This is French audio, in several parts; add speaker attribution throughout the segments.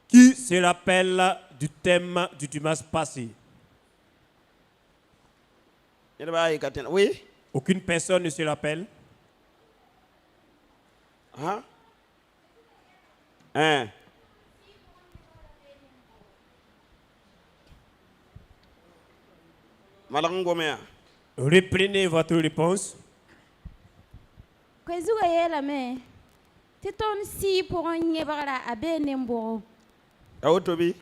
Speaker 1: Qui se rappelle du thème du dimanche passé?
Speaker 2: Oui.
Speaker 1: Aucune personne ne se rappelle?
Speaker 2: Hein?
Speaker 1: Reprenez votre réponse.
Speaker 2: Autobi?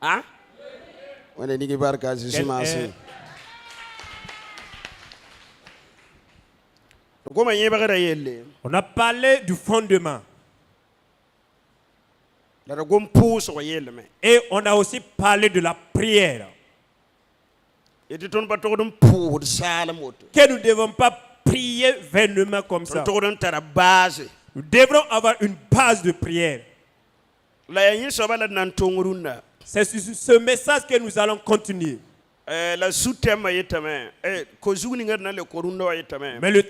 Speaker 2: Hein?
Speaker 1: On a parlé du fondement. Et on a aussi parlé de la prière. Que nous ne devons pas prier vainement comme ça. Nous devrons avoir une base de prière. C'est sur ce message que nous allons continuer. Mais le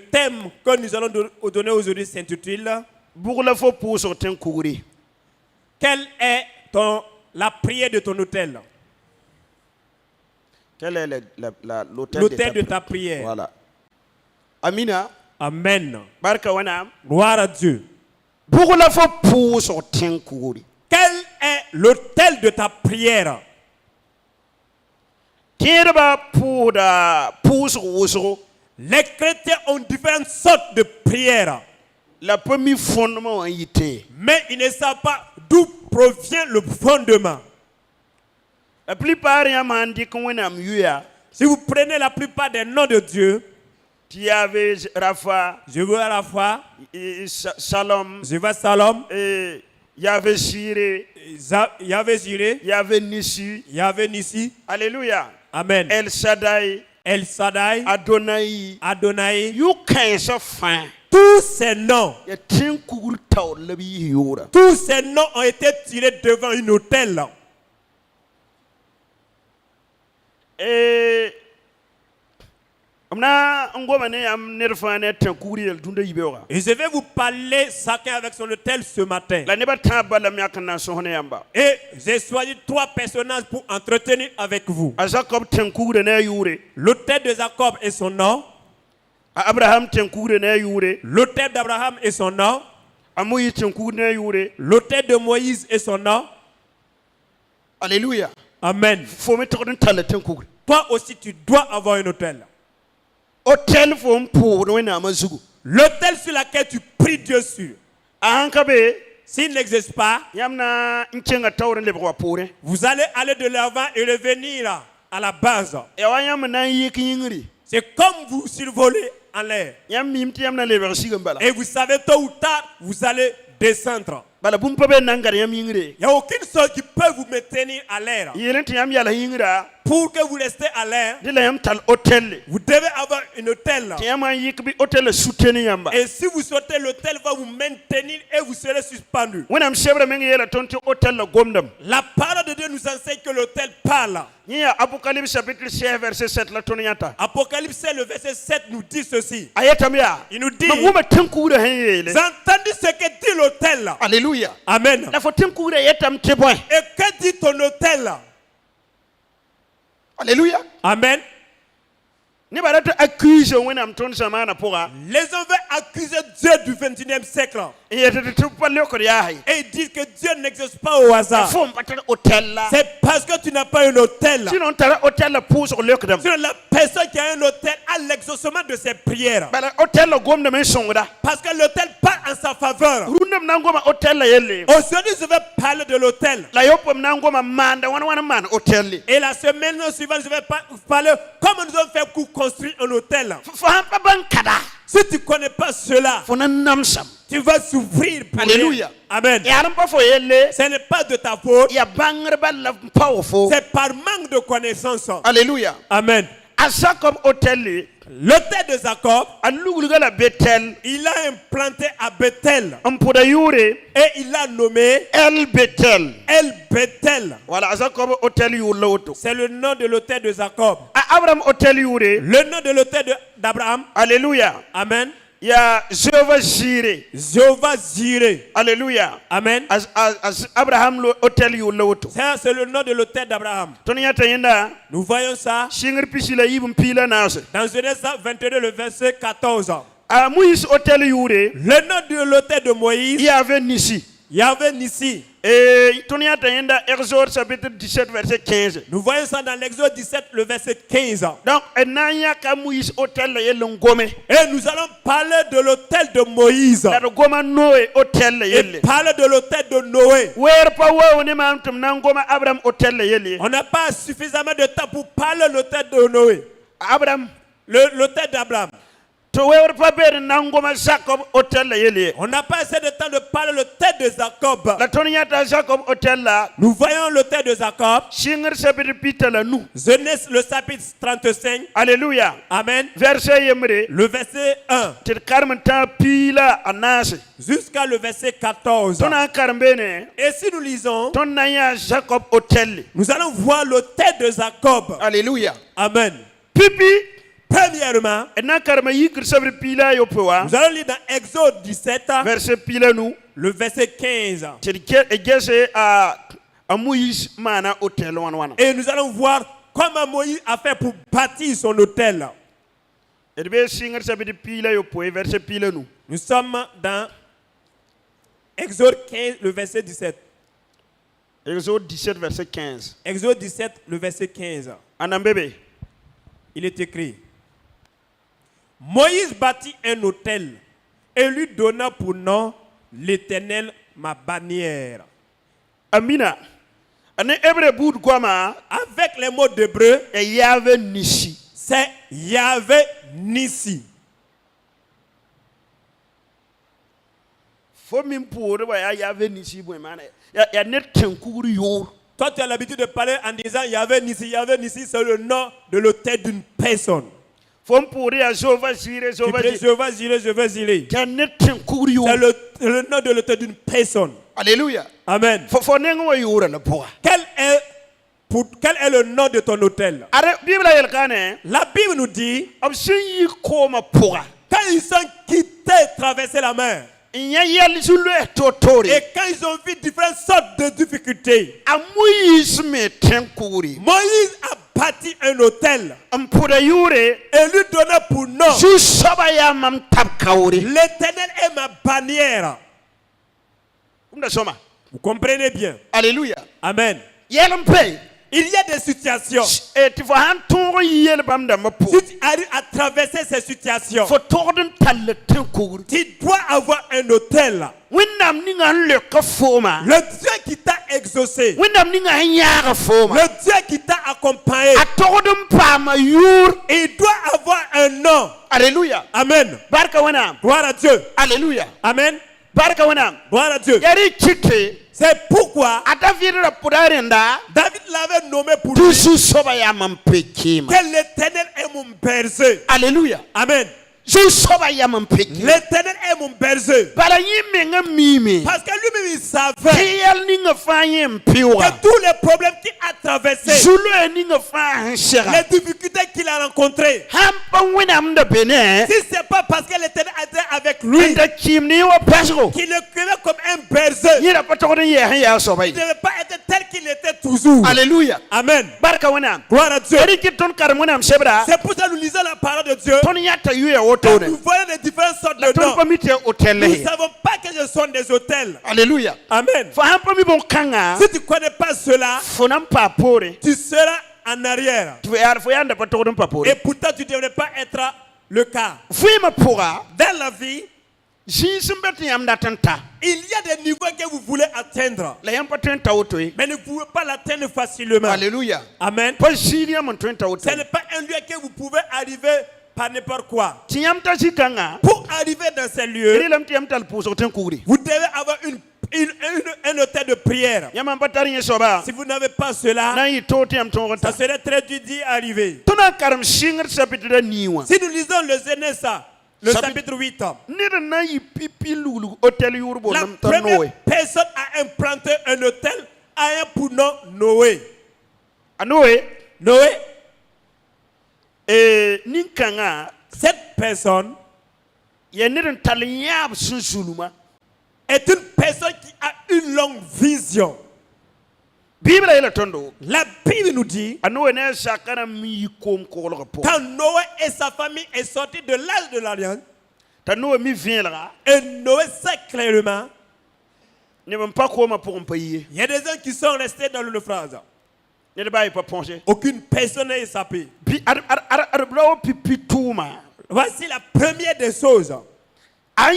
Speaker 1: thème que nous allons donner aujourd'hui s'intitule quelle est la prière de ton autel?
Speaker 2: Quel est
Speaker 1: l'autel de ta prière?
Speaker 2: Voilà. Amina.
Speaker 1: Amen.
Speaker 2: Barka wanam.
Speaker 1: Gloire à Dieu.
Speaker 2: Quel
Speaker 1: est l'autel de ta prière? Les chrétiens ont différentes sortes de prières.
Speaker 2: Le premier fondement a été.
Speaker 1: Mais ils ne savent pas d'où provient le fondement.
Speaker 2: La plupart,
Speaker 1: si vous prenez la plupart des noms de Dieu,
Speaker 2: Rafa,
Speaker 1: je vois Rafa,
Speaker 2: Salom,
Speaker 1: je vois Salom,
Speaker 2: Yahvé Jiré, Yahvé
Speaker 1: Nissi,
Speaker 2: Alléluia.
Speaker 1: Amen.
Speaker 2: El Shaddai, Adonai,
Speaker 1: tous ces noms ont été tirés devant une autel.
Speaker 2: Et je
Speaker 1: vais vous parler chacun avec son autel ce matin. Et j'ai choisi 3 personnages pour entretenir avec vous. L'autel de Jacob est son nom. L'autel d'Abraham est son nom. L'autel de Moïse est son nom.
Speaker 2: Alléluia.
Speaker 1: Amen. Toi aussi tu dois avoir un autel. L'autel sur lequel tu pries Dieu sur. S'il n'existe pas, vous allez aller de l'avant et revenir à la base. C'est comme vous survolez en l'air. Et vous savez, tôt ou tard, vous allez descendre. Il n'y a aucune chose qui peut vous maintenir à l'air. Pour que vous restez à l'air, vous devez avoir une autel. Et si vous sautez, l'autel va vous maintenir et vous serez suspendu. La parole de Dieu nous enseigne que l'autel parle.
Speaker 2: Apocalypse chapitre 6 verset 7
Speaker 1: Apocalypse le verset 7 nous dit ceci. Il nous dit,
Speaker 2: j'ai entendu
Speaker 1: ce que dit l'autel.
Speaker 2: Alléluia.
Speaker 1: Amen. Et que dit ton autel?
Speaker 2: Alléluia.
Speaker 1: Amen.
Speaker 2: Les gens veulent accuser
Speaker 1: Dieu du 21e siècle.
Speaker 2: Et ils
Speaker 1: disent que Dieu n'existe pas au hasard. C'est parce que tu n'as pas un autel. Sinon, la personne qui a un autel a l'exaucement de ses prières. Parce que l'autel parle en sa faveur. Aujourd'hui, je vais parler de l'autel. Et la semaine suivante, je vais parler comment nous avons fait pour construire un autel. Si tu ne connais pas cela, tu vas souffrir pour
Speaker 2: Alléluia.
Speaker 1: Rien. Amen. Ce n'est pas de ta faute. C'est par manque de connaissance.
Speaker 2: Alléluia.
Speaker 1: Amen. L'autel de Jacob, il a implanté à Bethel. Et il l'a nommé
Speaker 2: El Bethel.
Speaker 1: El Bethel.
Speaker 2: Voilà,
Speaker 1: c'est le nom de l'autel de Jacob.
Speaker 2: Abraham
Speaker 1: le nom de l'autel d'Abraham.
Speaker 2: Alléluia.
Speaker 1: Amen.
Speaker 2: ya Jéhovah Jireh.
Speaker 1: Jéhovah Jireh.
Speaker 2: Alléluia.
Speaker 1: Amen.
Speaker 2: As Abraham lo hotel yu loto.
Speaker 1: Ça, c'est le nom de l'autel d'Abraham.
Speaker 2: Tonya tayenda.
Speaker 1: Nous voyons ça
Speaker 2: Shingir pisila yibum pila nase.
Speaker 1: dans Genèse 22, le verset 14.
Speaker 2: A Moïse hotel yure.
Speaker 1: Le nom de l'autel de Moïse,
Speaker 2: Il y avait Nissi.
Speaker 1: Yahvé Nissi.
Speaker 2: Et Tonya tayenda Exode chapitre 17 verset 15.
Speaker 1: Nous voyons ça dans l'Exode 17, le verset 15.
Speaker 2: Donc enanya ka Moïse hotel la yele ngome.
Speaker 1: Et nous allons parler de l'autel de Moïse.
Speaker 2: La goma Noé hotel la
Speaker 1: Et
Speaker 2: yele.
Speaker 1: parler de l'autel de Noé.
Speaker 2: Wer pa wo ne ma tum na ngoma Abraham hotel la yele.
Speaker 1: On n'a pas suffisamment de temps pour parler de l'autel de Noé.
Speaker 2: Abraham
Speaker 1: L'autel d'Abraham.
Speaker 2: to wer pa ber na ngoma Jacob hotel la yele.
Speaker 1: On n'a pas assez de temps de parler de l'autel de Jacob.
Speaker 2: La tonya ta Jacob hotel la.
Speaker 1: Nous voyons l'autel de Jacob.
Speaker 2: Shingir chapitre pita la nous.
Speaker 1: Genèse le chapitre 35.
Speaker 2: Alléluia.
Speaker 1: Amen.
Speaker 2: Verset yemre.
Speaker 1: Le verset 1
Speaker 2: Tir karmanta pila anase.
Speaker 1: jusqu'à le verset 14.
Speaker 2: Tona karmbene.
Speaker 1: Et si nous lisons,
Speaker 2: Ton naya Jacob hotel.
Speaker 1: nous allons voir l'autel de Jacob.
Speaker 2: Alléluia.
Speaker 1: Amen.
Speaker 2: Pipi.
Speaker 1: Premièrement,
Speaker 2: Na karma yikir sabre pila yopoa.
Speaker 1: nous allons lire dans Exode 17,
Speaker 2: Verset pila nous.
Speaker 1: le verset 15.
Speaker 2: Tir egese a Moïse mana hotel wana.
Speaker 1: Et nous allons voir comment Moïse a fait pour bâtir son autel.
Speaker 2: Edbe shingir sabre pila yopoa verset pila nous.
Speaker 1: Nous sommes dans Exode 15, le verset 17.
Speaker 2: Exode 17 verset 15.
Speaker 1: Exode 17, le verset 15.
Speaker 2: Anambebe.
Speaker 1: Il est écrit: Moïse bâtit un autel et lui donna pour nom l'Éternel ma bannière.
Speaker 2: Amina. Ane Hébreu bout goma
Speaker 1: Avec les mots d'hébreu,
Speaker 2: e Yahvé Nissi.
Speaker 1: c'est Yahvé Nissi.
Speaker 2: Fo min pour ya Yahvé Nissi boy man. Ya net tenkuru yo.
Speaker 1: Toi, tu as l'habitude de parler en disant Yahvé Nissi. Yahvé Nissi, c'est le nom de l'autel d'une personne.
Speaker 2: Fo pour ya Jéhovah Jireh
Speaker 1: Tu pries Jéhovah Jireh, Jéhovah Jireh.
Speaker 2: ya net tenkuru yo.
Speaker 1: C'est le nom de l'autel d'une personne.
Speaker 2: Alléluia.
Speaker 1: Amen.
Speaker 2: Fo nengo yura la poa.
Speaker 1: Quel est le nom de ton autel?
Speaker 2: Are Bible yel kane.
Speaker 1: La Bible nous dit,
Speaker 2: Ab yi koma poa.
Speaker 1: quand ils sont quittés traverser la mer,
Speaker 2: Inya yel zulu totori.
Speaker 1: et quand ils ont vu différentes sortes de difficultés,
Speaker 2: A Moïse me tenkuri.
Speaker 1: Moïse a bâti un autel
Speaker 2: Ampura yure.
Speaker 1: et lui donna pour nom
Speaker 2: Ju sabaya mam tapkauri.
Speaker 1: l'Éternel est ma bannière.
Speaker 2: Umda soma.
Speaker 1: Vous comprenez bien?
Speaker 2: Alléluia.
Speaker 1: Amen.
Speaker 2: Yelam pay.
Speaker 1: Il y a des situations.
Speaker 2: Et tu vois un tour yel bam da mapo.
Speaker 1: Si tu arrives à traverser ces situations,
Speaker 2: Fo torden tal tenkuri.
Speaker 1: tu dois avoir un autel.
Speaker 2: Windam ninga le ka foma.
Speaker 1: Le Dieu qui t'a exaucé,
Speaker 2: Windam ninga nyaga foma.
Speaker 1: le Dieu qui t'a accompagné,
Speaker 2: A torden pa ma yur.
Speaker 1: il doit avoir un nom.
Speaker 2: Alléluia.
Speaker 1: Amen.
Speaker 2: Barka wana.
Speaker 1: Gloire à Dieu.
Speaker 2: Alléluia.
Speaker 1: Amen.
Speaker 2: Barka wana.
Speaker 1: Gloire à Dieu.
Speaker 2: Yari chite.
Speaker 1: C'est pourquoi
Speaker 2: Ata vidra pudarenda.
Speaker 1: David l'avait nommé pour lui
Speaker 2: Tusu sobaya mampekima.
Speaker 1: que l'Éternel est mon berger.
Speaker 2: Alléluia.
Speaker 1: Amen.
Speaker 2: Ju sobaya mampekima.
Speaker 1: L'Éternel est mon berger.
Speaker 2: Bara yimenga mimi.
Speaker 1: Parce que lui-même il savait
Speaker 2: Kiyal ninga fanyi mpiwa.
Speaker 1: que tous les problèmes qu'il a traversés,
Speaker 2: Zulu ninga fa shera.
Speaker 1: les difficultés qu'il a rencontrées,
Speaker 2: Hampa winam da bene.
Speaker 1: si ce n'est pas parce que l'Éternel était avec lui,
Speaker 2: Inda chimni wa pasgo.
Speaker 1: qu'il le créait comme un berger,
Speaker 2: Yira patokon ya sobay.
Speaker 1: il ne devait pas être tel qu'il était toujours.
Speaker 2: Alléluia.
Speaker 1: Amen.
Speaker 2: Barka wana.
Speaker 1: Gloire à Dieu.
Speaker 2: Eri kiton karmunam sebra.
Speaker 1: C'est pour ça que nous lisons la parole de Dieu.
Speaker 2: Ton yata yuya
Speaker 1: Quand
Speaker 2: otone.
Speaker 1: nous voyons les différentes sortes
Speaker 2: La
Speaker 1: de
Speaker 2: ton
Speaker 1: noms,
Speaker 2: pamite hotel
Speaker 1: nous ne
Speaker 2: le.
Speaker 1: savons pas que ce sont des hôtels.
Speaker 2: Alléluia.
Speaker 1: Amen.
Speaker 2: Fa hampa mi bon kanga.
Speaker 1: Si tu ne connais pas cela,
Speaker 2: Fonam pa pore.
Speaker 1: tu seras en arrière.
Speaker 2: Tu yar fo yanda patokon pa pore.
Speaker 1: Et pourtant, tu ne devrais pas être le cas.
Speaker 2: Fima pora.
Speaker 1: Dans la vie,
Speaker 2: Jimbet yam datanta.
Speaker 1: il y a des niveaux que vous voulez atteindre,
Speaker 2: La yam patenta otoi.
Speaker 1: mais ne pouvez pas l'atteindre facilement.
Speaker 2: Alléluia.
Speaker 1: Amen.
Speaker 2: Pas Syria mon twenta
Speaker 1: Ce
Speaker 2: otoi.
Speaker 1: n'est pas un lieu que vous pouvez arriver par n'importe quoi.
Speaker 2: Tiam ta jikanga.
Speaker 1: Pour arriver dans ces lieux,
Speaker 2: Eri lam tiam tal puso ten kuri.
Speaker 1: vous devez avoir un hôtel de prière.
Speaker 2: Yam patari soba.
Speaker 1: Si vous n'avez pas cela,
Speaker 2: Na yi to tiam ton
Speaker 1: ça
Speaker 2: rota.
Speaker 1: serait très dur d'y arriver.
Speaker 2: Tuna karam shingar chapitre niwa.
Speaker 1: Si nous lisons le Genèse, le
Speaker 2: Chapitre-
Speaker 1: chapitre 8,
Speaker 2: Nira na yi pipi lulu hotel yurbo
Speaker 1: la
Speaker 2: nam tanoe.
Speaker 1: première personne a implanté un hôtel a un pour nom Noé.
Speaker 2: Anoe
Speaker 1: Noé,
Speaker 2: ninkanga
Speaker 1: cette personne, est une personne qui a une longue vision. La Bible nous dit, quand Noé et sa famille est sorti de l'âge de l'Alliance, et Noé sait clairement, il y a des gens qui sont restés dans le naufrage. Aucune personne n'est échappée. Voici la première des choses. Quand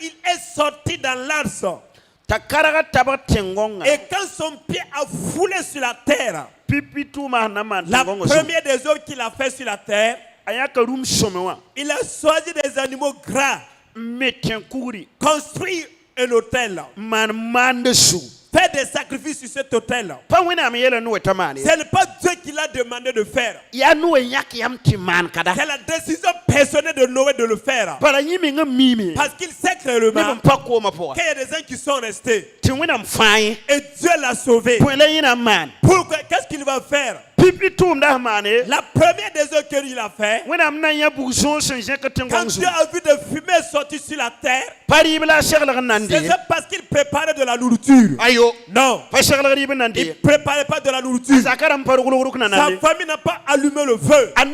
Speaker 1: il est sorti dans l'arche, et quand son pied a foulé sur la terre, la première des œuvres qu'il a fait sur la terre, il a choisi des animaux gras, construit un autel, fait des sacrifices sur cet autel. Ce n'est pas Dieu qui l'a demandé de faire. C'est la décision personnelle de Noé de le faire. Parce qu'il sait clairement qu'il y a des gens qui sont restés. Et Dieu l'a sauvé. Qu'est-ce qu'il va faire? La première des œuvres qu'il a fait, quand Dieu a vu des fumées sortir sur la terre, c'est parce qu'il préparait de la nourriture. Non, il ne préparait pas de la nourriture. Sa famille n'a pas allumé le feu. La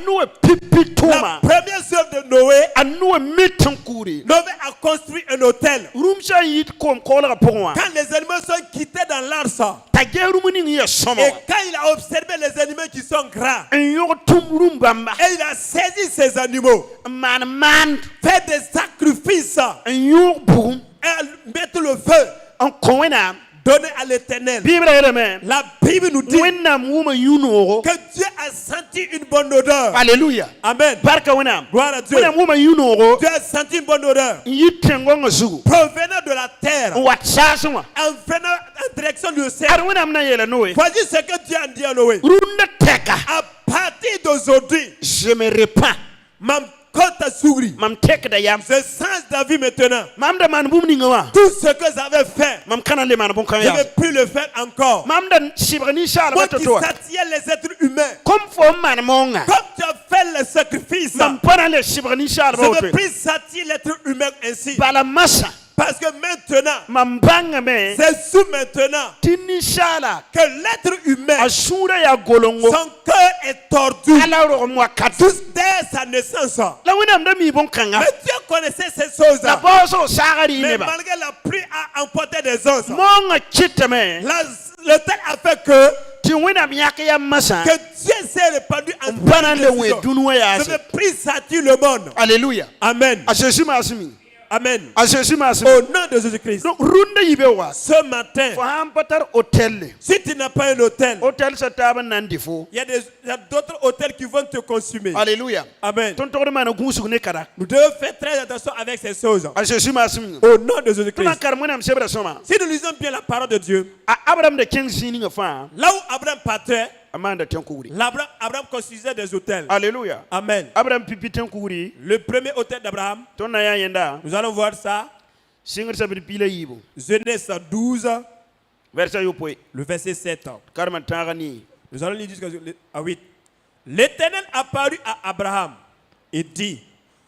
Speaker 1: première œuvre de Noé, Noé a construit un hôtel. Quand les animaux sont quittés dans l'arche, et quand il a observé les animaux qui sont gras, et il a saisi ces animaux, fait des sacrifices, et mettre le feu, donner à l'Éternel. La Bible nous dit que Dieu a senti une bonne odeur.
Speaker 2: Alléluia.
Speaker 1: Amen. Gloire à Dieu. Dieu a senti une bonne odeur provenant de la terre, en venant en direction du ciel. Voici ce que Dieu a dit à Noé. À partir d'aujourd'hui,
Speaker 2: je me répands.
Speaker 1: Je change d'avis maintenant. Tout ce que j'avais fait, je ne vais plus le faire encore. Moi qui satisfais les êtres humains, comme tu as fait le sacrifice, je ne vais plus satisfaire l'être humain ainsi. Parce que maintenant, c'est sous maintenant que l'être humain, son cœur est tordu dès sa naissance. Mais Dieu connaissait ces choses-là. Mais malgré la pluie a emporté des os, le tel a fait que Dieu s'est répandu en je ne vais plus satisfaire le monde.
Speaker 2: Alléluia.
Speaker 1: Amen. Amen. Au nom de Jésus-Christ. Ce matin, si tu n'as pas un hôtel, il y a d'autres hôtels qui vont te consumer.
Speaker 2: Alléluia.
Speaker 1: Amen. Nous devons faire très attention avec ces choses. Au nom de Jésus-Christ. Si nous lisons bien la parole de Dieu, là où Abraham partait, Abraham construisait des hôtels.
Speaker 2: Alléluia.
Speaker 1: Amen. Le premier hôtel d'Abraham, nous allons voir ça. Genèse 12, le verset 7. Nous allons lire jusqu'à 8. L'Éternel apparut à Abraham et dit: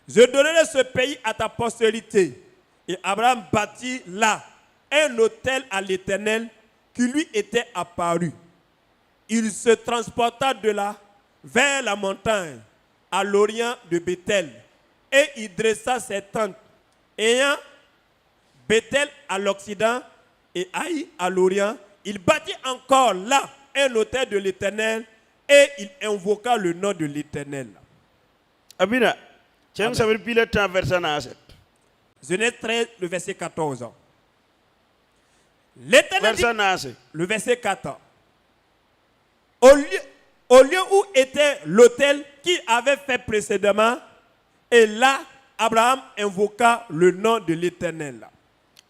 Speaker 1: je donnerai ce pays à ta postérité. Et Abraham bâtit là un hôtel à l'Éternel qui lui était apparu. Il se transporta de là vers la montagne, à l'orient de Bethel, et il dressa ses tentes, ayant Bethel à l'occident et Haï à l'orient. Il bâtit encore là un hôtel de l'Éternel, et il invoqua le nom de l'Éternel.
Speaker 2: Genèse
Speaker 1: 13, le verset 14. L'Éternel dit, le verset 4. Au lieu où était l'autel qu'il avait fait précédemment, et là, Abraham invoqua le nom de l'Éternel.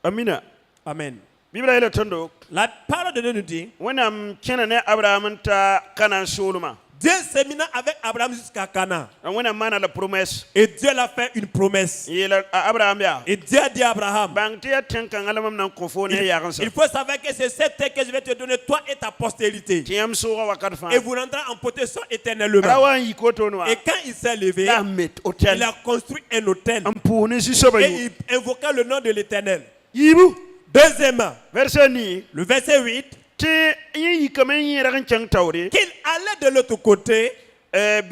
Speaker 2: Amen.
Speaker 1: Amen.
Speaker 2: La
Speaker 1: parole de Dieu nous dit, Dieu sémina avec Abraham jusqu'à Canaan.
Speaker 2: When a man a la promesse.
Speaker 1: Et Dieu l'a fait une promesse.
Speaker 2: Abraham ya.
Speaker 1: Et Dieu a dit à Abraham, il faut savoir que c'est cette terre que je vais te donner, toi et ta postérité. Et vous rentrez en possession éternellement. Et quand il s'est levé, il a construit un autel. Et il invoqua le nom de l'Éternel. Deuxièmement, le verset 8, qu'il allait de l'autre côté, entre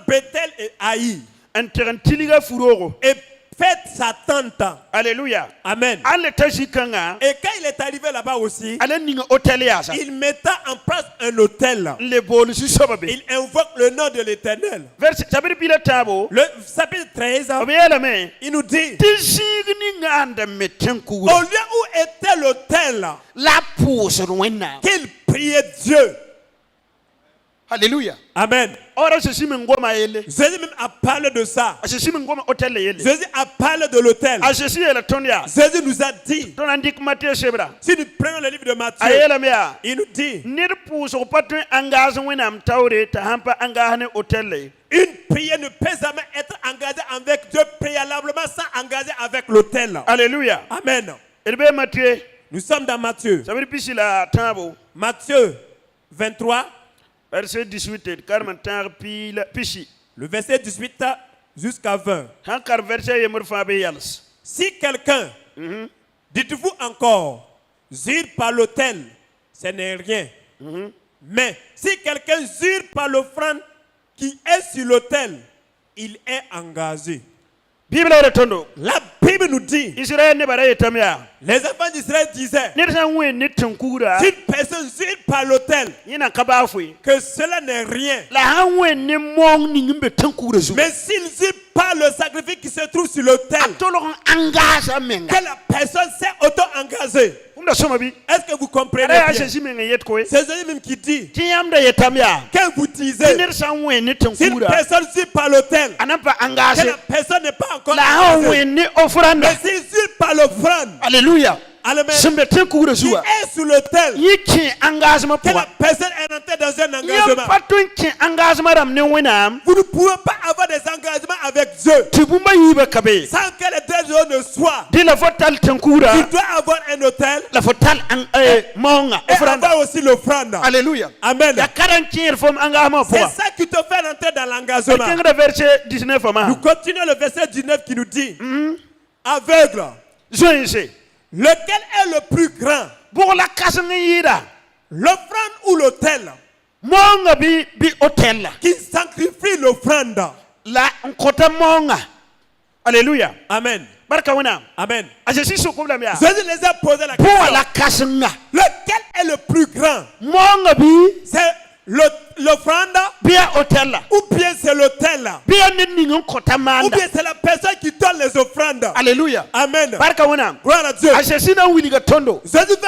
Speaker 1: Bethel et Haï, et fait sa tente.
Speaker 2: Alléluia.
Speaker 1: Amen. Et quand il est arrivé là-bas aussi, il mettait en place un autel. Il invoque le nom de l'Éternel. Le chapitre 13, il nous dit, au lieu où était l'autel, qu'il priait Dieu.
Speaker 2: Alléluia.
Speaker 1: Amen. Jésus même a parlé de ça. Jésus a parlé de l'autel. Jésus nous a dit, si nous prenons le livre de Matthieu, il nous dit, une prière ne peut jamais être engagée avec Dieu préalablement sans engager avec l'autel.
Speaker 2: Alléluia.
Speaker 1: Amen. Nous sommes dans Matthieu. Matthieu 23.
Speaker 2: Verset 18,
Speaker 1: le verset 18 jusqu'à 20. Si quelqu'un, dites-vous encore, jure par l'autel, ce n'est rien. Mais si quelqu'un jure par l'offrande qui est sur l'autel, il est engagé. La Bible nous dit, les enfants d'Israël disaient, si une personne jure par l'autel, que cela n'est rien. Mais s'il jure par le sacrifice qui se trouve sur l'autel, que la personne s'est auto-engagée. Est-ce que vous comprenez bien? C'est Jésus même qui dit, quand vous disiez, si une personne jure par l'autel, que la personne n'est pas encore engagée, mais s'il jure par l'offrande,
Speaker 2: alléluia,
Speaker 1: qui est sur l'autel, que la personne est rentrée dans un engagement. Vous ne pouvez pas avoir des engagements avec Dieu sans que les deux jours ne soient. Tu dois avoir un autel et avoir aussi l'offrande.
Speaker 2: Alléluia.
Speaker 1: Amen. C'est ça qui te fait rentrer dans l'engagement. Nous continuons le verset 19 qui nous dit, aveugle, lequel est le plus grand, l'offrande ou l'autel? Qui sacrifie l'offrande.
Speaker 2: Alléluia.
Speaker 1: Amen. Amen.
Speaker 2: Jésus
Speaker 1: les a posé la question. Lequel est le plus grand? C'est l'offrande ou bien c'est l'autel ou bien c'est la personne qui donne les offrandes.
Speaker 2: Alléluia.
Speaker 1: Amen.
Speaker 2: Gloire
Speaker 1: à Dieu. Jésus va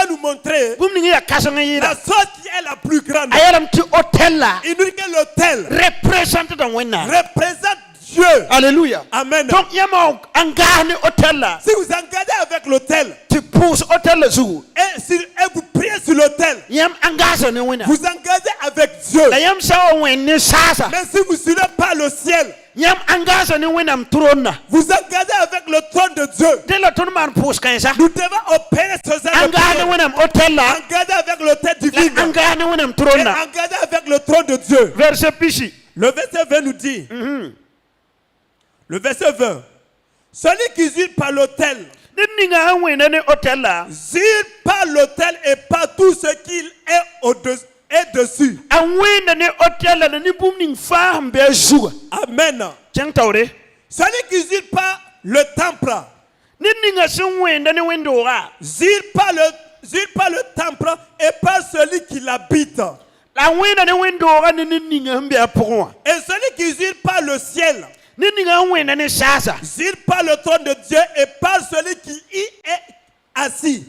Speaker 1: nous montrer la chose qui est la plus grande. Il nous dit que l'autel représente Dieu.
Speaker 2: Alléluia.
Speaker 1: Amen.
Speaker 2: Donc, si vous
Speaker 1: engagez avec l'autel,
Speaker 2: tu pousses l'autel
Speaker 1: et vous priez sur l'autel, vous engagez avec Dieu. Mais si vous ne suivez pas le ciel, vous engagez avec le trône de Dieu. Nous devons opérer ce genre de prière. Engagez avec l'autel divin. Et engagez avec le trône de Dieu. Le verset 20 nous dit, le verset 20, celui qui jure par l'autel, jure par l'autel et par tout ce qu'il est au-dessus. Amen. Celui qui jure par le temple, jure par le temple et par celui qui l'habite. Et celui qui jure par le ciel, jure par le trône de Dieu et par celui qui y est assis.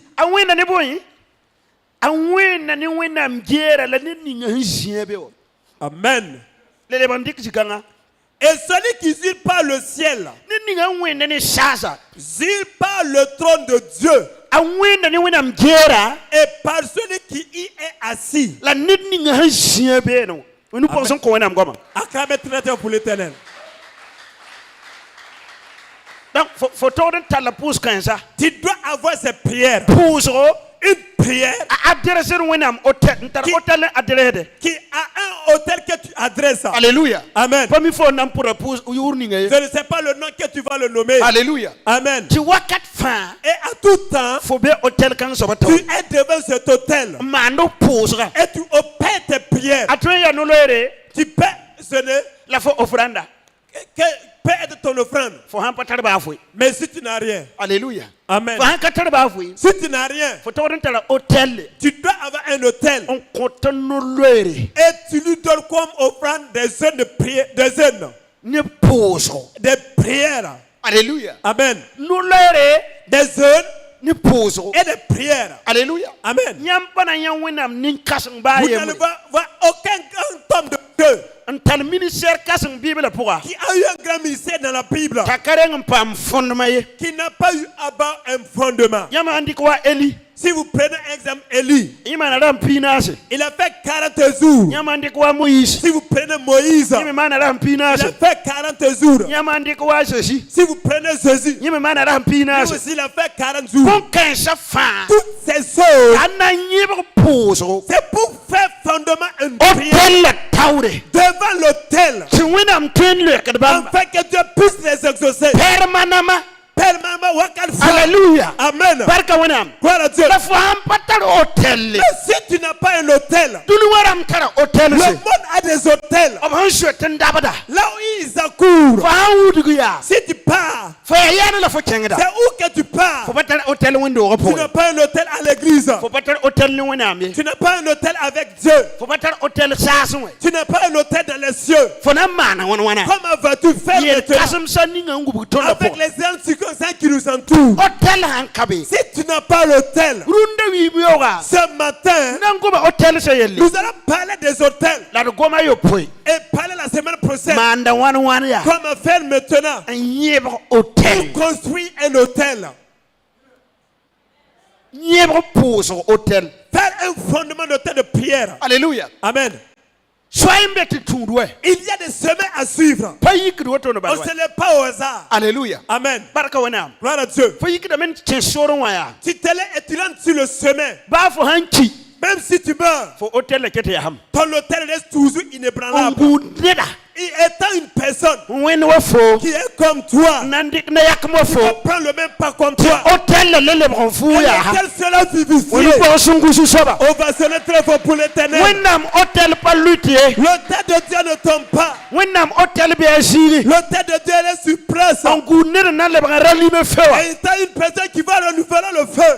Speaker 1: Amen. Et celui qui jure par le ciel, jure par le trône de Dieu Et par celui qui y est assis.
Speaker 2: Nous pensons qu'on est en
Speaker 1: Acclamez très bien pour l'Éternel.
Speaker 2: Donc, faut la pousse comme ça.
Speaker 1: Tu dois avoir ces prières. Une prière qui a un hôtel que tu adresses.
Speaker 2: Alléluia.
Speaker 1: Amen.
Speaker 2: Je
Speaker 1: ne sais pas le nom que tu vas le nommer.
Speaker 2: Alléluia.
Speaker 1: Amen.
Speaker 2: Et à
Speaker 1: tout temps, tu es devant cet hôtel. Et tu opères tes prières. Tu paies
Speaker 2: la offrande.
Speaker 1: Peut être ton offrande. Mais si tu n'as rien.
Speaker 2: Alléluia.
Speaker 1: Amen. Si tu n'as rien, tu dois avoir un hôtel. Et tu lui donnes comme offrande des heures de prière, des heures. Des prières.
Speaker 2: Alléluia.
Speaker 1: Amen. Des heures et des prières.
Speaker 2: Alléluia.
Speaker 1: Amen. Vous n'allez voir aucun grand homme de Dieu qui a eu un grand ministère dans la Bible, qui n'a pas eu un fondement. Si vous prenez exemple Élie, il a fait 40 jours. Si vous prenez Moïse, il a fait 40 jours. Si vous prenez Jésus, lui aussi il a fait 40 jours. Toutes ces choses, c'est pour faire fondement une prière devant l'autel, afin que Dieu puisse les exaucer permanemment.
Speaker 2: Alléluia.
Speaker 1: Amen. Gloire à Dieu. Mais si tu n'as pas un hôtel, le monde a des hôtels. Là où ils accourent. Si tu pars, c'est où que tu pars. Tu n'as pas un hôtel à l'église. Tu n'as pas un hôtel avec Dieu. Tu n'as pas un hôtel dans les cieux. Comment vas-tu faire maintenant avec les circonstances qui nous entourent? Si tu n'as pas l'hôtel, ce matin, nous allons parler des hôtels et parler la semaine prochaine comment faire maintenant pour construire un hôtel. Faire un fondement d'hôtel de prière.
Speaker 2: Alléluia.
Speaker 1: Amen. Il y a des chemins à suivre. On ne se lève pas au hasard.
Speaker 2: Alléluia.
Speaker 1: Amen. Gloire à Dieu. Tu te lèves et tu rentres sur le chemin. Même si tu meurs, ton hôtel reste toujours inébranlable. Et étant une personne qui est comme toi, qui prend le même pas comme toi, l'hôtel sera vivifié. On va sonner très fort pour l'Éternel. L'hôtel de Dieu ne tombe pas. L'hôtel de Dieu est sur place. Et étant une personne qui va renouveler le feu,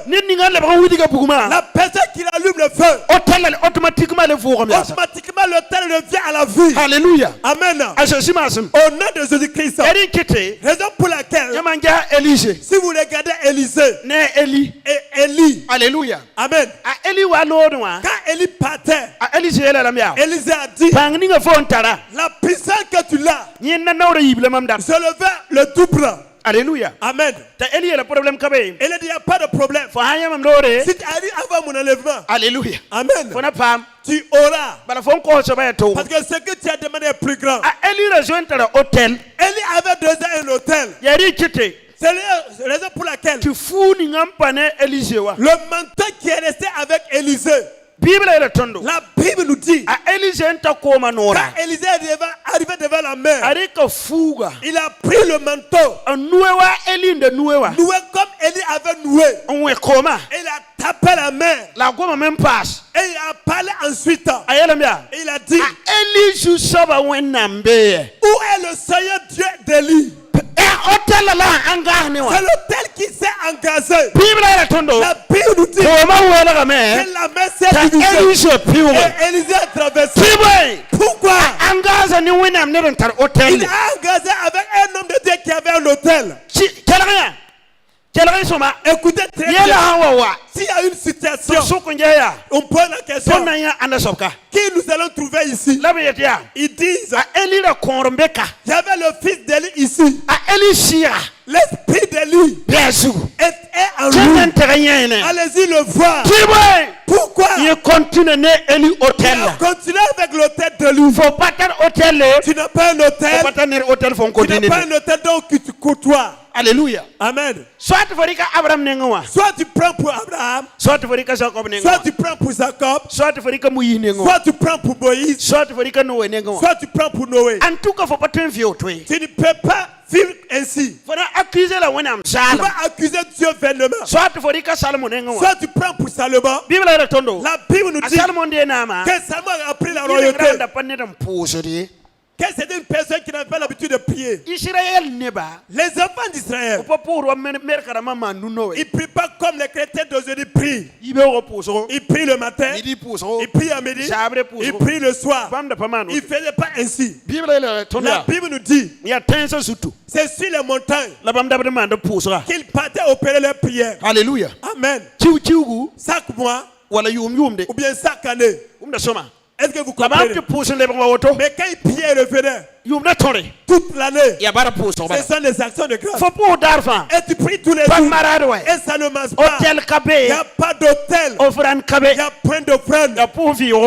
Speaker 1: la personne qui allume le feu, automatiquement l'hôtel revient à la vie.
Speaker 2: Alléluia.
Speaker 1: Amen. Au nom de Jésus-Christ. Raison pour laquelle, si vous regardez Élisée et Élie,
Speaker 2: alléluia.
Speaker 1: Amen. Quand Élie partait, Élisée a dit, la puissance que tu as, je le veux le double.
Speaker 2: Alléluia.
Speaker 1: Amen.
Speaker 2: Élie a le problème quand même.
Speaker 1: Il dit, il n'y a pas de problème. Si tu arrives avant mon enlèvement,
Speaker 2: alléluia.
Speaker 1: Amen. Tu auras. Parce que ce que tu as demandé est plus grand. Élie avait déjà un hôtel. C'est la raison pour laquelle le manteau qui est resté avec Élisée, la Bible nous dit, quand Élisée est arrivé devant la mer, il a pris le manteau, noué comme Élie avait noué, et il a tapé la mer, et il a parlé ensuite, et il a dit, où est le Seigneur Dieu d'Élie? C'est l'hôtel qui s'est engagé. La Bible nous dit que la mer s'est divisée et Élisée a traversé. Pourquoi? Il a engagé avec un homme de Dieu qui avait un hôtel. Écoutez très bien. S'il y a une situation, on pose la question, qui nous allons trouver ici? Ils disent, il y avait le fils d'Élie ici. L'esprit d'Élie est en lui. Allez-y le voir. Pourquoi?
Speaker 2: Il continue
Speaker 1: avec l'hôtel de lui. Tu n'as pas un hôtel. Tu n'as pas un hôtel donc tu côtoies.
Speaker 2: Alléluia.
Speaker 1: Amen.
Speaker 2: Soit
Speaker 1: tu prends pour Abraham. Soit tu prends pour Jacob. Soit tu prends pour Moïse. Soit tu prends pour Noé.
Speaker 2: En tout cas, faut pas te
Speaker 1: tu ne peux pas vivre ainsi.
Speaker 2: Tu vas accuser
Speaker 1: Dieu vainement. Soit tu prends pour Salomon. La Bible nous dit que Salomon a pris la royauté. Que c'était une personne qui n'avait pas l'habitude de prier. Les enfants d'Israël, ils ne prient pas comme les chrétiens d'aujourd'hui prient. Ils prient le matin, ils prient à midi, ils prient le soir. Ils ne faisaient pas ainsi. La Bible nous dit, c'est sur les montagnes qu'ils partaient opérer leurs prières.
Speaker 2: Alléluia.
Speaker 1: Amen. Chaque mois, ou bien chaque année. Est-ce que vous comprenez? Mais quand il priait et revenait toute l'année, ce sont des actions de grâce. Et tu pries tous les jours et ça ne marche pas. Il n'y a pas d'hôtel. Il y a point d'offrande.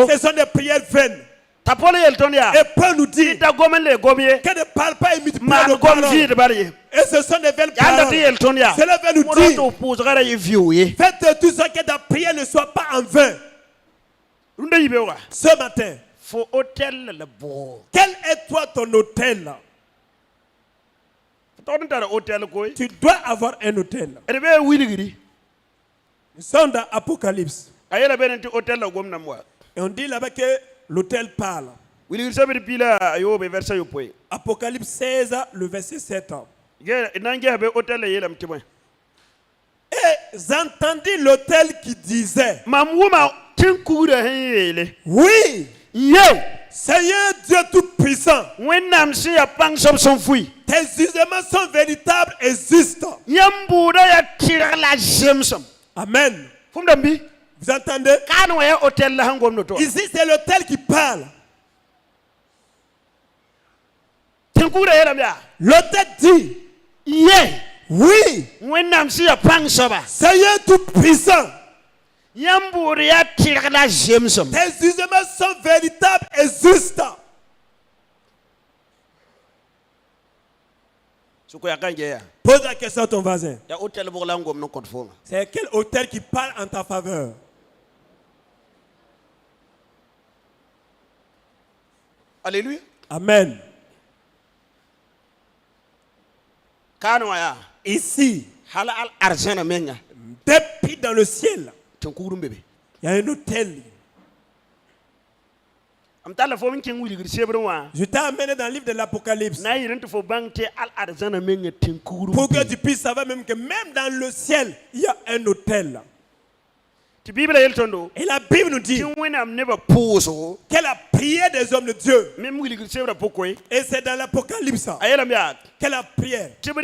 Speaker 1: Ce sont des prières vaines. Et Paul nous dit qu'elle ne parle pas immédiatement de parole. Et ce sont des belles paroles. Cela veut nous dire, faites tout ce que ta prière ne soit pas en vain. Ce matin, quel est toi ton hôtel? Tu dois avoir un hôtel. Nous sommes dans Apocalypse. Et on dit là-bas que l'hôtel parle. Apocalypse 16, le verset 7. Et j'entendis l'hôtel qui disait, oui, Seigneur Dieu Tout-Puissant, tes jugements sont véritables et justes. Amen. Vous entendez? Ici, c'est l'hôtel qui parle. L'hôtel dit, oui, Seigneur Tout-Puissant, tes jugements sont véritables et justes. Pose la question à ton voisin. C'est quel hôtel qui parle en ta faveur?
Speaker 2: Alléluia.
Speaker 1: Amen. Ici, depuis dans le ciel, il y a un hôtel. Je t'ai amené dans le livre de l'Apocalypse pour que tu puisses savoir même que même dans le ciel, il y a un hôtel. Et la Bible nous dit qu'elle a prié des hommes de Dieu. Et c'est dans l'Apocalypse qu'elle a prié. Quand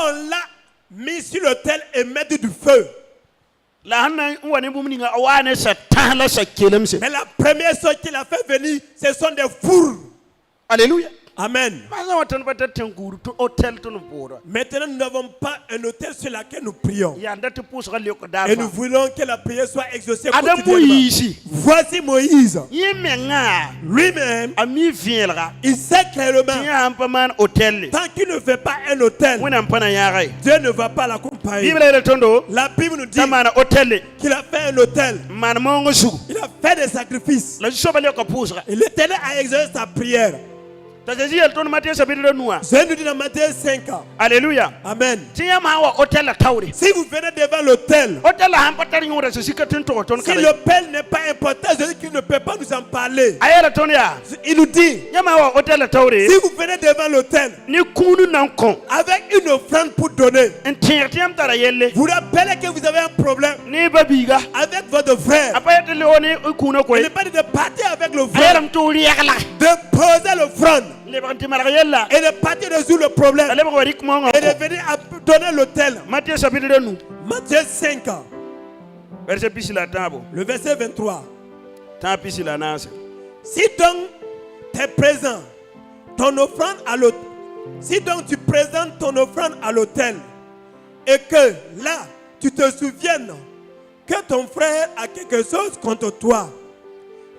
Speaker 1: on l'a mis sur l'autel et mis du feu. Mais la première chose qu'il a fait venir, ce sont des fours.
Speaker 2: Alléluia.
Speaker 1: Amen. Maintenant, nous n'avons pas un hôtel sur lequel nous prions. Et nous voulons que la prière soit exaucée quotidiennement. Voici Moïse. Lui-même, il sait clairement, tant qu'il ne fait pas un hôtel, Dieu ne va pas l'accompagner. La Bible nous dit qu'il a fait un hôtel. Il a fait des sacrifices. Et l'Éternel a exaucé sa prière.
Speaker 2: Jésus
Speaker 1: nous dit dans Matthieu 5.
Speaker 2: Alléluia.
Speaker 1: Amen. Si vous venez devant l'autel, si l'autel n'est pas important, Jésus ne peut pas nous en parler. Il nous dit, si vous venez devant l'autel avec une offrande pour donner, vous rappelez que vous avez un problème avec votre frère. Il n'est pas de partir avec l'offrande, de poser l'offrande et de partir résoudre le problème et de venir à donner l'autel. Matthieu 5, le verset 23. Si donc t'es présent, ton offrande Si donc tu présentes ton offrande à l'autel et que là, tu te souviennes que ton frère a quelque chose contre toi,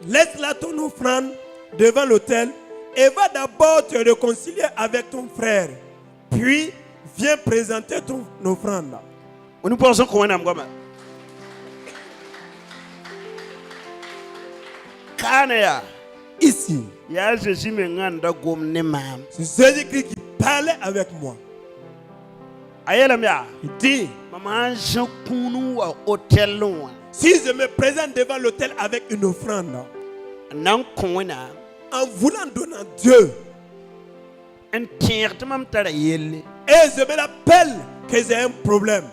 Speaker 1: laisse là ton offrande devant l'autel et va d'abord te réconcilier avec ton frère. Puis, viens présenter ton offrande.
Speaker 2: Nous pensons qu'on est en Kanaya.
Speaker 1: Ici,
Speaker 2: C'est
Speaker 1: Jésus-Christ qui parlait avec moi. Il dit, si je me présente devant l'autel avec une offrande, en voulant donner à Dieu, et je me rappelle que j'ai un problème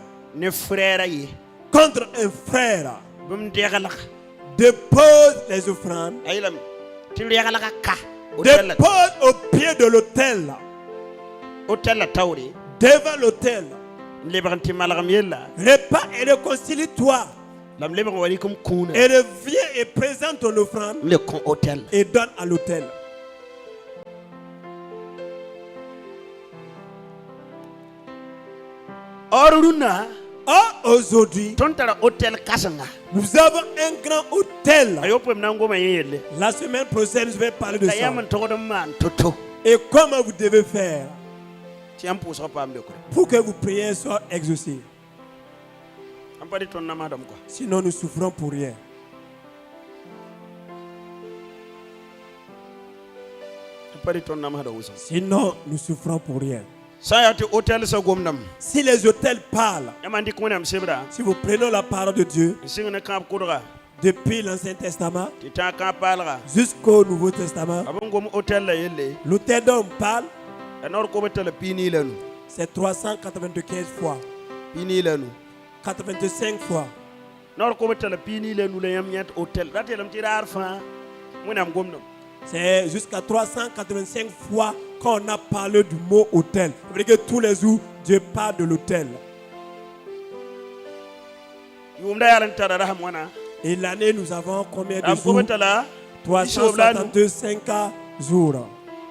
Speaker 1: contre un frère, dépose les offrandes, dépose au pied de l'autel, devant l'autel, repars et réconcilie-toi, et reviens et présente ton offrande et donne à l'autel. Or, aujourd'hui, nous avons un grand hôtel. La semaine prochaine, je vais parler de ça. Et comment vous devez faire pour que vos prières soient exaucées. Sinon, nous souffrons pour rien. Sinon, nous souffrons pour rien. Si les hôtels parlent, si vous prenez la parole de Dieu, depuis l'Ancien Testament jusqu'au Nouveau Testament, l'hôtel dont on parle, c'est 395 fois. 85 fois. C'est jusqu'à 385 fois qu'on a parlé du mot hôtel. Ça veut dire que tous les jours, Dieu parle de l'hôtel. Et l'année, nous avons combien de jours? 365 jours.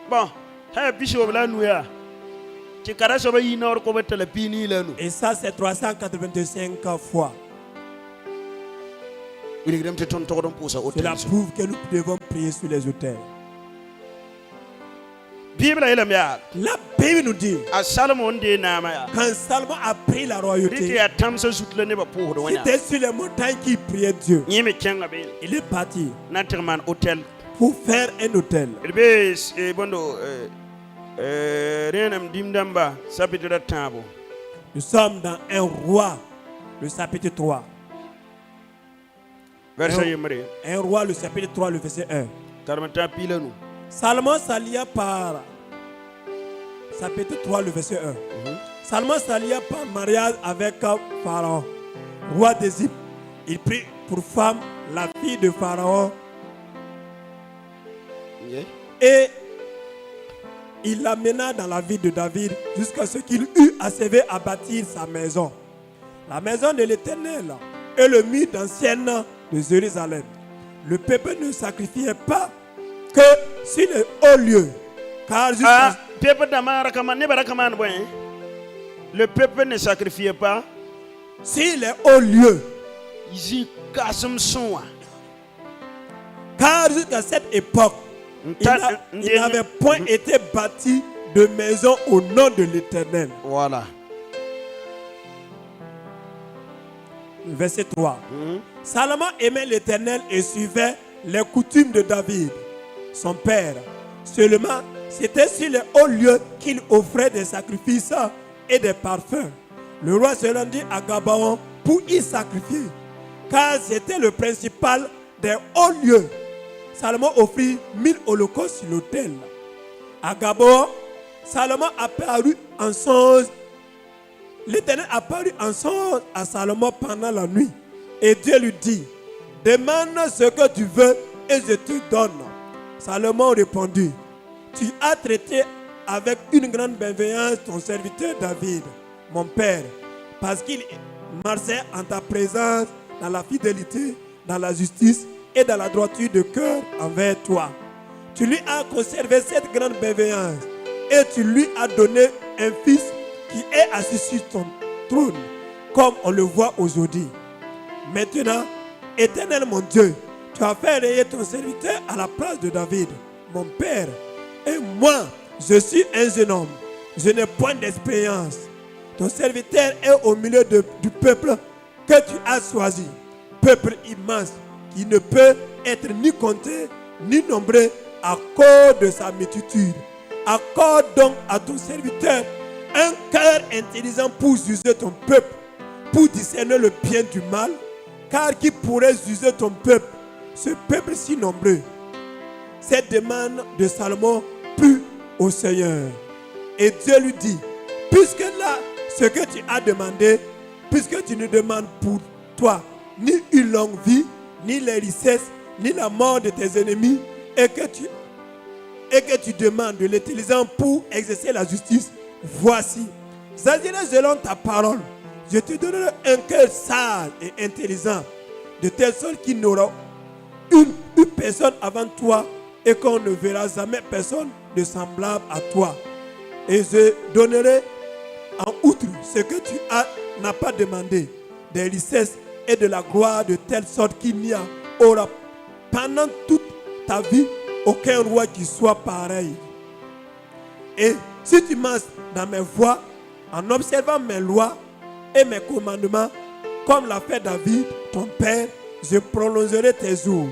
Speaker 2: Bon,
Speaker 1: et ça, c'est 385 fois. Cela prouve que nous devons prier sur les autels. La Bible nous dit, quand Salomon a pris la royauté, c'était sur les montagnes qu'il priait Dieu. Il est parti pour faire un hôtel. Nous sommes dans un roi, le chapitre 3. Un roi, le chapitre 3, le verset 1. Salomon s'allia par, chapitre 3, le verset 1. Salomon s'allia par mariage avec Pharaon, roi d'Égypte. Il prit pour femme la fille de Pharaon. Et il l'amena dans la ville de David jusqu'à ce qu'il eût achevé à bâtir sa maison, la maison de l'Éternel, et le mur d'ancienne de Jérusalem. Le peuple ne sacrifiait pas que sur les hauts lieux, car
Speaker 2: le peuple ne sacrifiait pas
Speaker 1: sur les hauts lieux, car jusqu'à cette époque, il n'avait point été bâti de maison au nom de l'Éternel.
Speaker 2: Voilà.
Speaker 1: Verset 3. Salomon aimait l'Éternel et suivait les coutumes de David, son père. Seulement, c'était sur les hauts lieux qu'il offrait des sacrifices et des parfums. Le roi se rendit à Gabaon pour y sacrifier, car c'était le principal des hauts lieux. Salomon offrit 1000 holocaustes sur l'autel. À Gabaon, Salomon apparut en songe. L'Éternel apparut en songe à Salomon pendant la nuit. Et Dieu lui dit, demande ce que tu veux et je te donne. Salomon répondit, tu as traité avec une grande bienveillance ton serviteur David, mon père, parce qu'il marchait en ta présence dans la fidélité, dans la justice et dans la droiture de cœur envers toi. Tu lui as conservé cette grande bienveillance
Speaker 3: et tu lui as donné un fils qui est assis sur ton trône, comme on le voit aujourd'hui. Maintenant, Éternel mon Dieu, tu as fait rayer ton serviteur à la place de David, mon père. Et moi, je suis un jeune homme. Je n'ai point d'expérience. Ton serviteur est au milieu du peuple que tu as choisi. Peuple immense qui ne peut être ni compté ni nombré à cause de sa multitude. Accorde donc à ton serviteur un cœur intelligent pour juger ton peuple, pour discerner le bien du mal, car qui pourrait juger ton peuple, ce peuple si nombreux? Cette demande de Salomon plut au Seigneur. Et Dieu lui dit, puisque là, ce que tu as demandé, puisque tu ne demandes pour toi ni une longue vie, ni les richesses, ni la mort de tes ennemis, et que tu demandes de l'intelligence pour exercer la justice, voici, j'agirai selon ta parole. Je te donnerai un cœur sage et intelligent, de telle sorte qu'il n'y aura une personne avant toi et qu'on ne verra jamais personne de semblable à toi. Et je donnerai en outre ce que tu n'as pas demandé, des richesses et de la gloire, de telle sorte qu'il n'y aura pendant toute ta vie aucun roi qui soit pareil. Et si tu marches dans mes voies, en observant mes lois et mes commandements, comme l'a fait David, ton père, je prolongerai tes jours.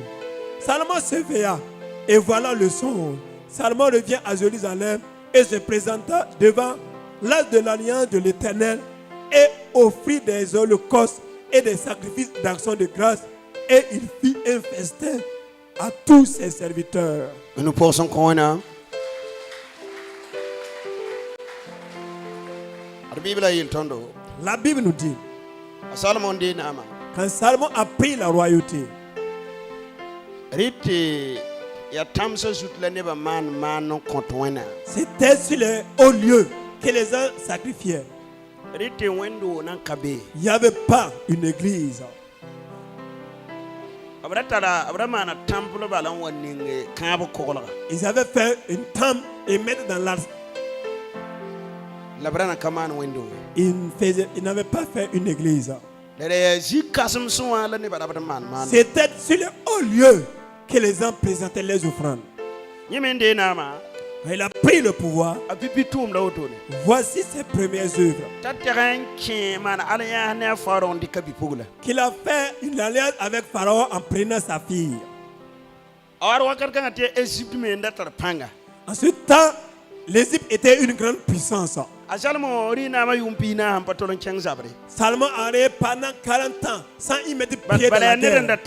Speaker 3: Salomon s'éveilla, et voilà le songe. Salomon revient à Jérusalem et se présenta devant l'âge de l'alliance de l'Éternel et offrit des holocaustes et des sacrifices d'action de grâce, et il fit un festin à tous ses serviteurs.
Speaker 2: Nous pensons qu'on a.
Speaker 3: La Bible nous dit,
Speaker 2: Salomon dit nama.
Speaker 3: quand Salomon a pris la royauté, c'était sur les hauts lieux que les gens sacrifiaient. Il n'y avait pas une église. Ils avaient fait une temple et mettre dans l'arche. Ils n'avaient pas fait une église. C'était sur les hauts lieux que les gens présentaient les offrandes. Il a pris le pouvoir. Voici ses premières œuvres. Qu'il a fait une alliance avec Pharaon en prenant sa fille. En ce temps, l'Égypte était une grande puissance. Salomon a régné pendant 40 ans sans y mettre pied dans la terre.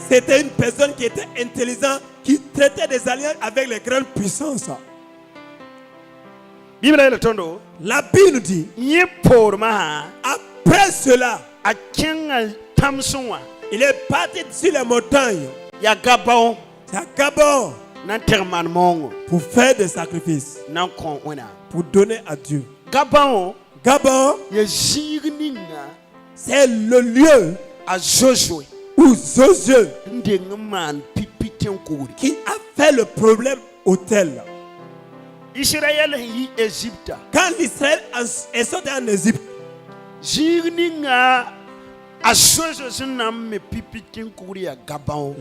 Speaker 3: C'était une personne qui était intelligente, qui traitait des alliances avec les grandes puissances. La Bible nous dit, après cela, il est parti sur les montagnes. C'est à Gabon pour faire des sacrifices, pour donner à Dieu. Gabon, c'est le lieu où Josué, qui a fait le problème autel. Quand l'Israël est sorti en Égypte,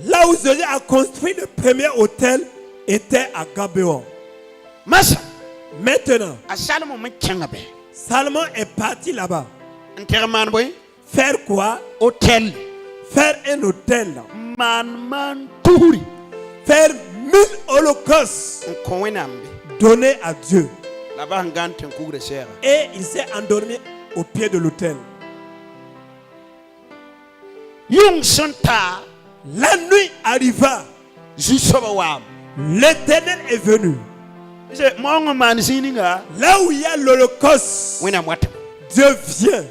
Speaker 3: là où Josué a construit le premier hôtel était à Gabon. Maintenant, Salomon est parti là-bas. Faire quoi? Faire un hôtel. Faire 1000 holocaustes donnés à Dieu. Et il s'est endormi au pied de l'autel. La nuit arriva. L'Éternel est venu. Là où il y a l'holocauste, Dieu vient.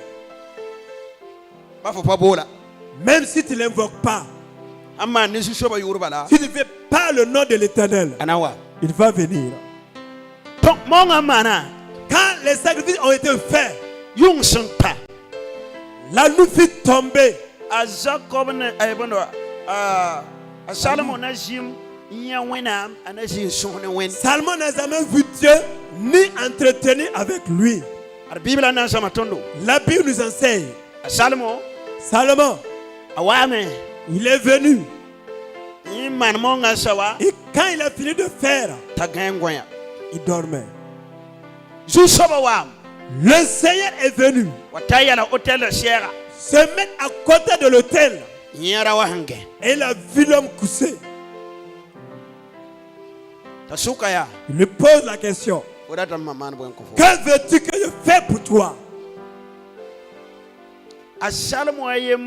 Speaker 3: Même si tu ne l'invoques pas, si tu ne fais pas le nom de l'Éternel, il va venir. Quand les sacrifices ont été faits, la nuit fit tomber. Salomon n'a jamais vu Dieu ni entretenu avec lui. La Bible nous enseigne. Salomon, il est venu. Et quand il a fini de faire, il dormait. Le Seigneur est venu se mettre à côté de l'autel. Et il a vu l'homme couché. Il lui pose la question. Que veux-tu que je fasse pour toi? Salomon est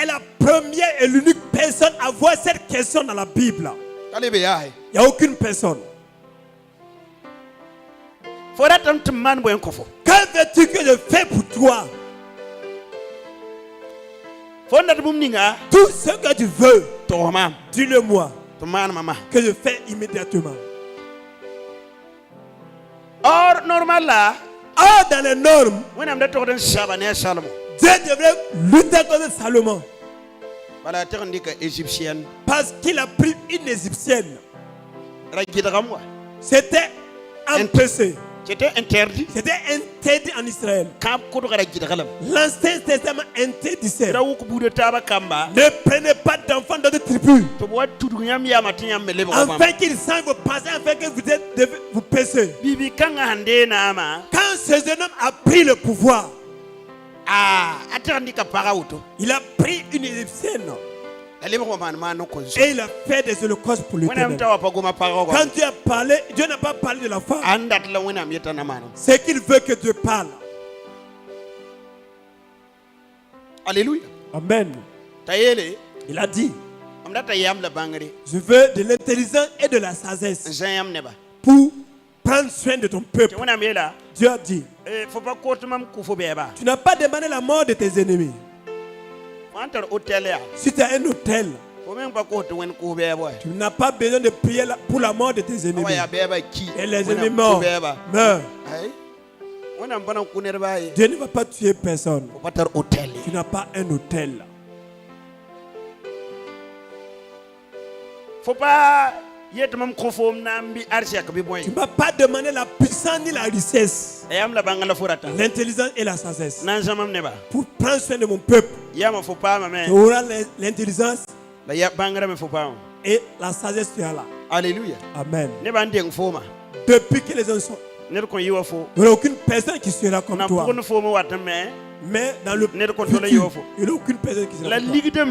Speaker 3: la première et l'unique personne à voir cette question dans la Bible. Il n'y a aucune personne. Que veux-tu que je fasse pour toi? Tout ce que tu veux, dis-le-moi, que je fais immédiatement.
Speaker 2: Or, normal là,
Speaker 3: dans les normes, Dieu devrait lutter contre Salomon. Parce qu'il a pris une égyptienne. C'était empêché.
Speaker 2: C'était interdit.
Speaker 3: C'était interdit en Israël. L'Ancien Testament interdisait. Ne prenez pas d'enfants d'autres tribus. Afin qu'ils sachent vos pensées, afin que vous devez vous pécher. Quand ce jeune homme a pris le pouvoir, il a pris une égyptienne. Et il a fait des holocaustes pour l'Éternel. Quand Dieu a parlé, Dieu n'a pas parlé de la femme. C'est qu'il veut que Dieu parle.
Speaker 2: Alléluia.
Speaker 3: Amen. Il a dit, je veux de l'intelligence et de la sagesse pour prendre soin de ton peuple. Dieu a dit, tu n'as pas demandé la mort de tes ennemis. Si tu as un hôtel, tu n'as pas besoin de prier pour la mort de tes ennemis. Et les ennemis morts meurent. Dieu ne va pas tuer personne. Tu n'as pas un hôtel. Tu ne m'as pas demandé la puissance ni la richesse, l'intelligence et la sagesse pour prendre soin de mon peuple. Tu auras l'intelligence et la sagesse, tu as là.
Speaker 2: Alléluia.
Speaker 3: Amen. Depuis que les gens sont, il n'y aura aucune personne qui sera comme toi. Mais dans le futur, il n'y aura aucune personne qui sera comme toi.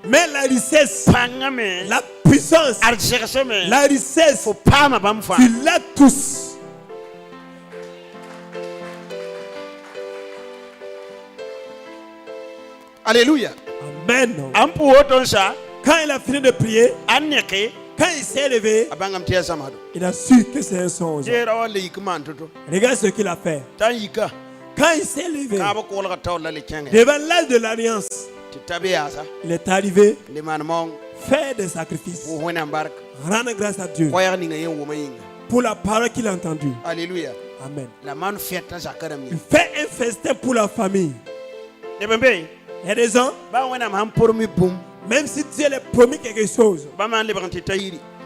Speaker 3: Mais la richesse, la puissance, la richesse, tu l'as tous.
Speaker 2: Alléluia.
Speaker 3: Amen. Quand il a fini de prier, quand il s'est levé, il a su que c'est un songe. Regarde ce qu'il a fait. Quand il s'est levé, devant l'âge de l'alliance, il est arrivé faire des sacrifices, rendre grâce à Dieu pour la parole qu'il a entendue.
Speaker 2: Alléluia.
Speaker 3: Amen.
Speaker 2: Il
Speaker 3: fait un festin pour la famille. Il y a des gens, même si Dieu leur promis quelque chose,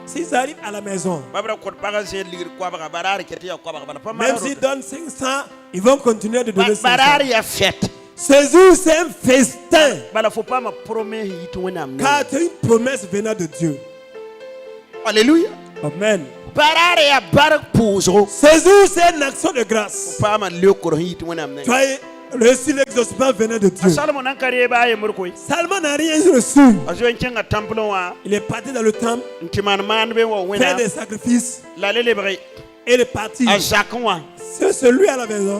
Speaker 3: s'ils arrivent à la maison, même s'ils donnent 500, ils vont continuer de donner 500. Ce jour, c'est un festin. Car c'est une promesse venant de Dieu.
Speaker 2: Alléluia.
Speaker 3: Amen. Ce jour, c'est une action de grâce. Tu as reçu l'exaucement venant de Dieu. Salomon n'a rien reçu. Il est parti dans le temple, faire des sacrifices, et il est parti. C'est celui à la maison,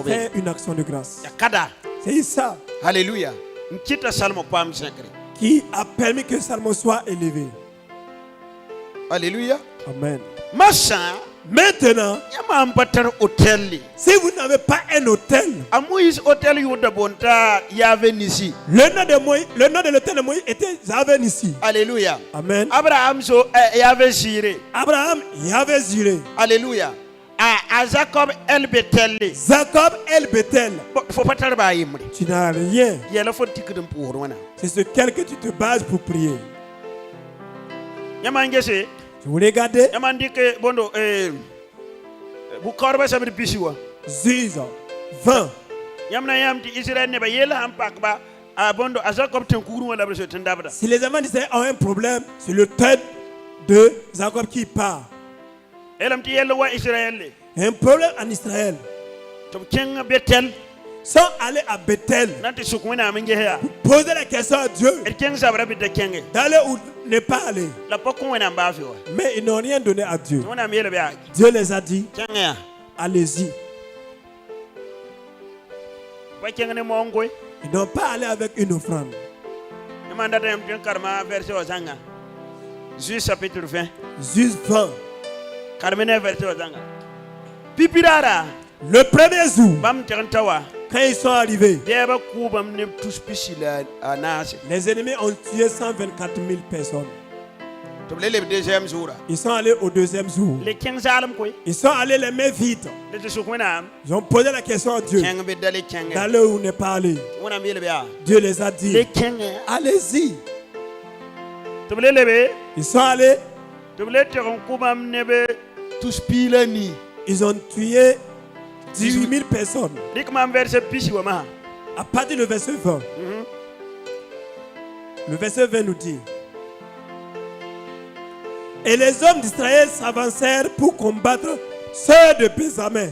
Speaker 3: faire une action de grâce. C'est ça.
Speaker 2: Alléluia.
Speaker 3: Qui a permis que Salomon soit élevé.
Speaker 2: Alléluia.
Speaker 3: Amen.
Speaker 2: Maintenant,
Speaker 3: si vous n'avez pas un hôtel, le nom de l'hôtel de Moïse était Yahvé Nissi.
Speaker 2: Alléluia.
Speaker 3: Amen.
Speaker 2: Abraham Yahvé Jireh.
Speaker 3: Abraham Yahvé Jireh.
Speaker 2: Alléluia. à Jacob el Bethel.
Speaker 3: Jacob el Bethel.
Speaker 2: Faut pas travailler.
Speaker 3: Tu n'as rien.
Speaker 2: Il y a la faute que pour moi.
Speaker 3: C'est sur quel que tu te bases pour prier.
Speaker 2: Yamangese.
Speaker 3: Vous regardez.
Speaker 2: Yamandike bondo bu korba sabir bisiwa.
Speaker 3: Ziz 20.
Speaker 2: Yamna yamti Israël ne ba yela am pak ba abondo à Jacob ten kuru wala ba ten dabda.
Speaker 3: Si les enfants d'Israël ont un problème, c'est le tête de Jacob qui part.
Speaker 2: Elam ti yela wa Israël.
Speaker 3: Un problème en Israël.
Speaker 2: Tom kenga Bethel.
Speaker 3: Sans aller à Bethel, poser la question à Dieu, d'aller ou ne pas aller. Mais ils n'ont rien donné à Dieu. Dieu les a dit, allez-y. Ils n'ont pas allé avec une offrande.
Speaker 2: Juge chapitre 20.
Speaker 3: Juge 20. Le premier jour, quand ils sont arrivés, les ennemis ont tué 124 000 personnes. Ils sont allés au deuxième jour. Ils sont allés les mains vides. Ils ont posé la question à Dieu d'aller ou ne pas aller. Dieu les a dit, allez-y. Ils sont allés. Ils ont tué 18 000 personnes. À partir du verset 20. Le verset 20 nous dit: et les hommes d'Israël s'avancèrent pour combattre ceux de Bézamin.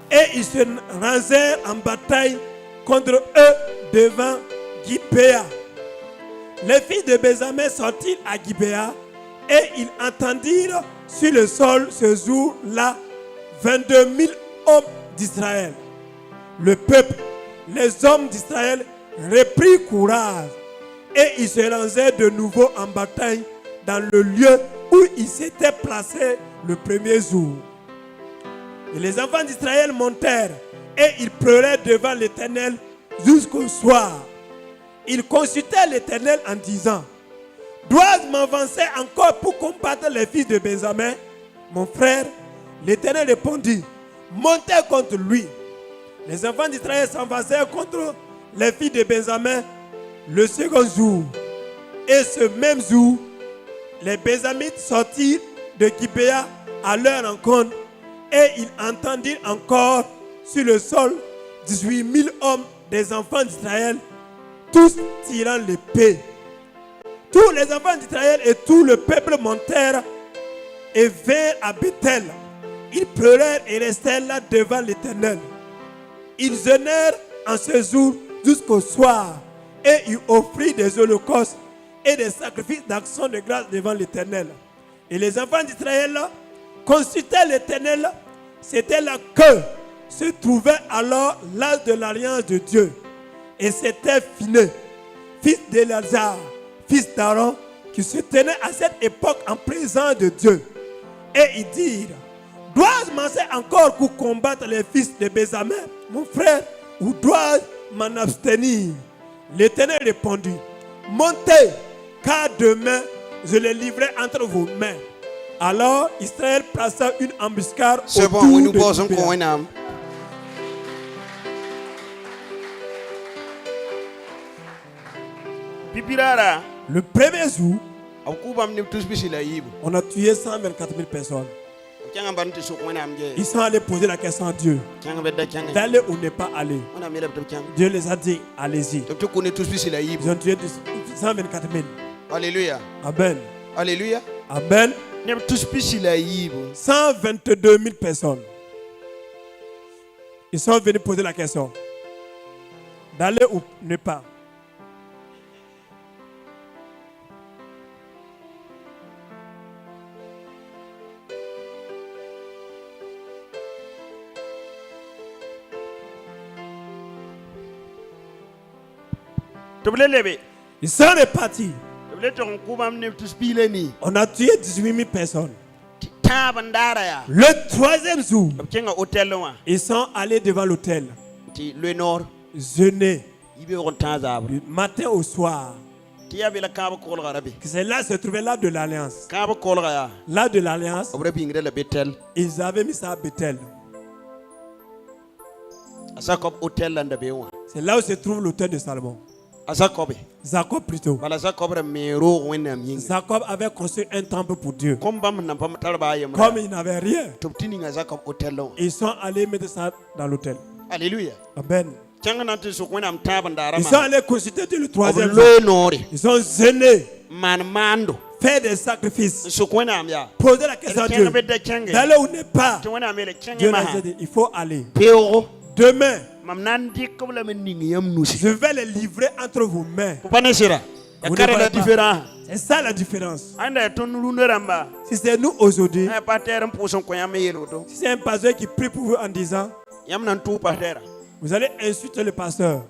Speaker 3: Et ils se rangèrent en bataille contre eux devant Gibéa. Les fils de Bézamin sortirent à Gibéa et ils entendirent sur le sol ce jour-là 22 000 hommes d'Israël. Le peuple, les hommes d'Israël reprirent courage et ils se lancèrent de nouveau en bataille dans le lieu où ils s'étaient placés le premier jour. Et les enfants d'Israël montèrent et ils pleuraient devant l'Éternel jusqu'au soir. Ils consultaient l'Éternel en disant: dois-je m'avancer encore pour combattre les fils de Benjamin, mon frère? L'Éternel répondit: montez contre lui. Les enfants d'Israël s'avancèrent contre les filles de Benjamin le second jour. Et ce même jour, les Benjamites sortirent de Gibéa à leur rencontre et ils entendirent encore sur le sol 18 000 hommes des enfants d'Israël, tous tirant l'épée. Tous les enfants d'Israël et tout le peuple montèrent et vinrent à Bethel. Ils pleurèrent et restèrent là devant l'Éternel. Ils jeûnèrent en ce jour jusqu'au soir et ils offrirent des holocaustes et des sacrifices d'action de grâce devant l'Éternel. Et les enfants d'Israël consultaient l'Éternel. C'était là que se trouvait alors l'âge de l'alliance de Dieu. Et c'était Phiné, fils d'Éléazar, fils d'Aaron, qui se tenait à cette époque en présence de Dieu. Et ils dirent: dois-je m'avancer encore pour combattre les fils de Benjamin, mon frère, ou dois-je m'en abstenir? L'Éternel répondit: montez, car demain je les livrerai entre vos mains. Alors Israël plaça une embuscade autour de Gibéa. Le premier jour, on a tué 124 000 personnes. Ils sont allés poser la question à Dieu d'aller ou ne pas aller. Dieu les a dit: allez-y. Ils ont tué 124 000.
Speaker 2: Alléluia.
Speaker 3: Amen.
Speaker 2: Alléluia.
Speaker 3: Amen. 122 000 personnes. Ils sont venus poser la question d'aller ou ne pas. Ils sont repartis. On a tué 18 000 personnes. Le troisième jour, ils sont allés devant l'autel. Jeûner. Du matin au soir. C'est là se trouvait l'arbre de l'alliance. L'arbre de l'alliance, ils avaient mis ça à Bethel. C'est là où se trouve l'autel de Salomon. Jacob plutôt. Jacob avait construit un temple pour Dieu. Comme il n'avait rien, ils sont allés mettre ça dans l'autel.
Speaker 2: Alléluia.
Speaker 3: Amen.
Speaker 2: Ils
Speaker 3: Ils sont allés consulter le troisième jour. Ils ont gêné, fait des sacrifices, poser la question à Dieu. D'aller ou n'est pas. Dieu leur a dit, il faut aller. Demain, je vais les livrer entre vos mains. C'est ça la différence. Si c'est nous aujourd'hui, si c'est un pasteur qui prie pour vous en disant, vous allez insulter le pasteur.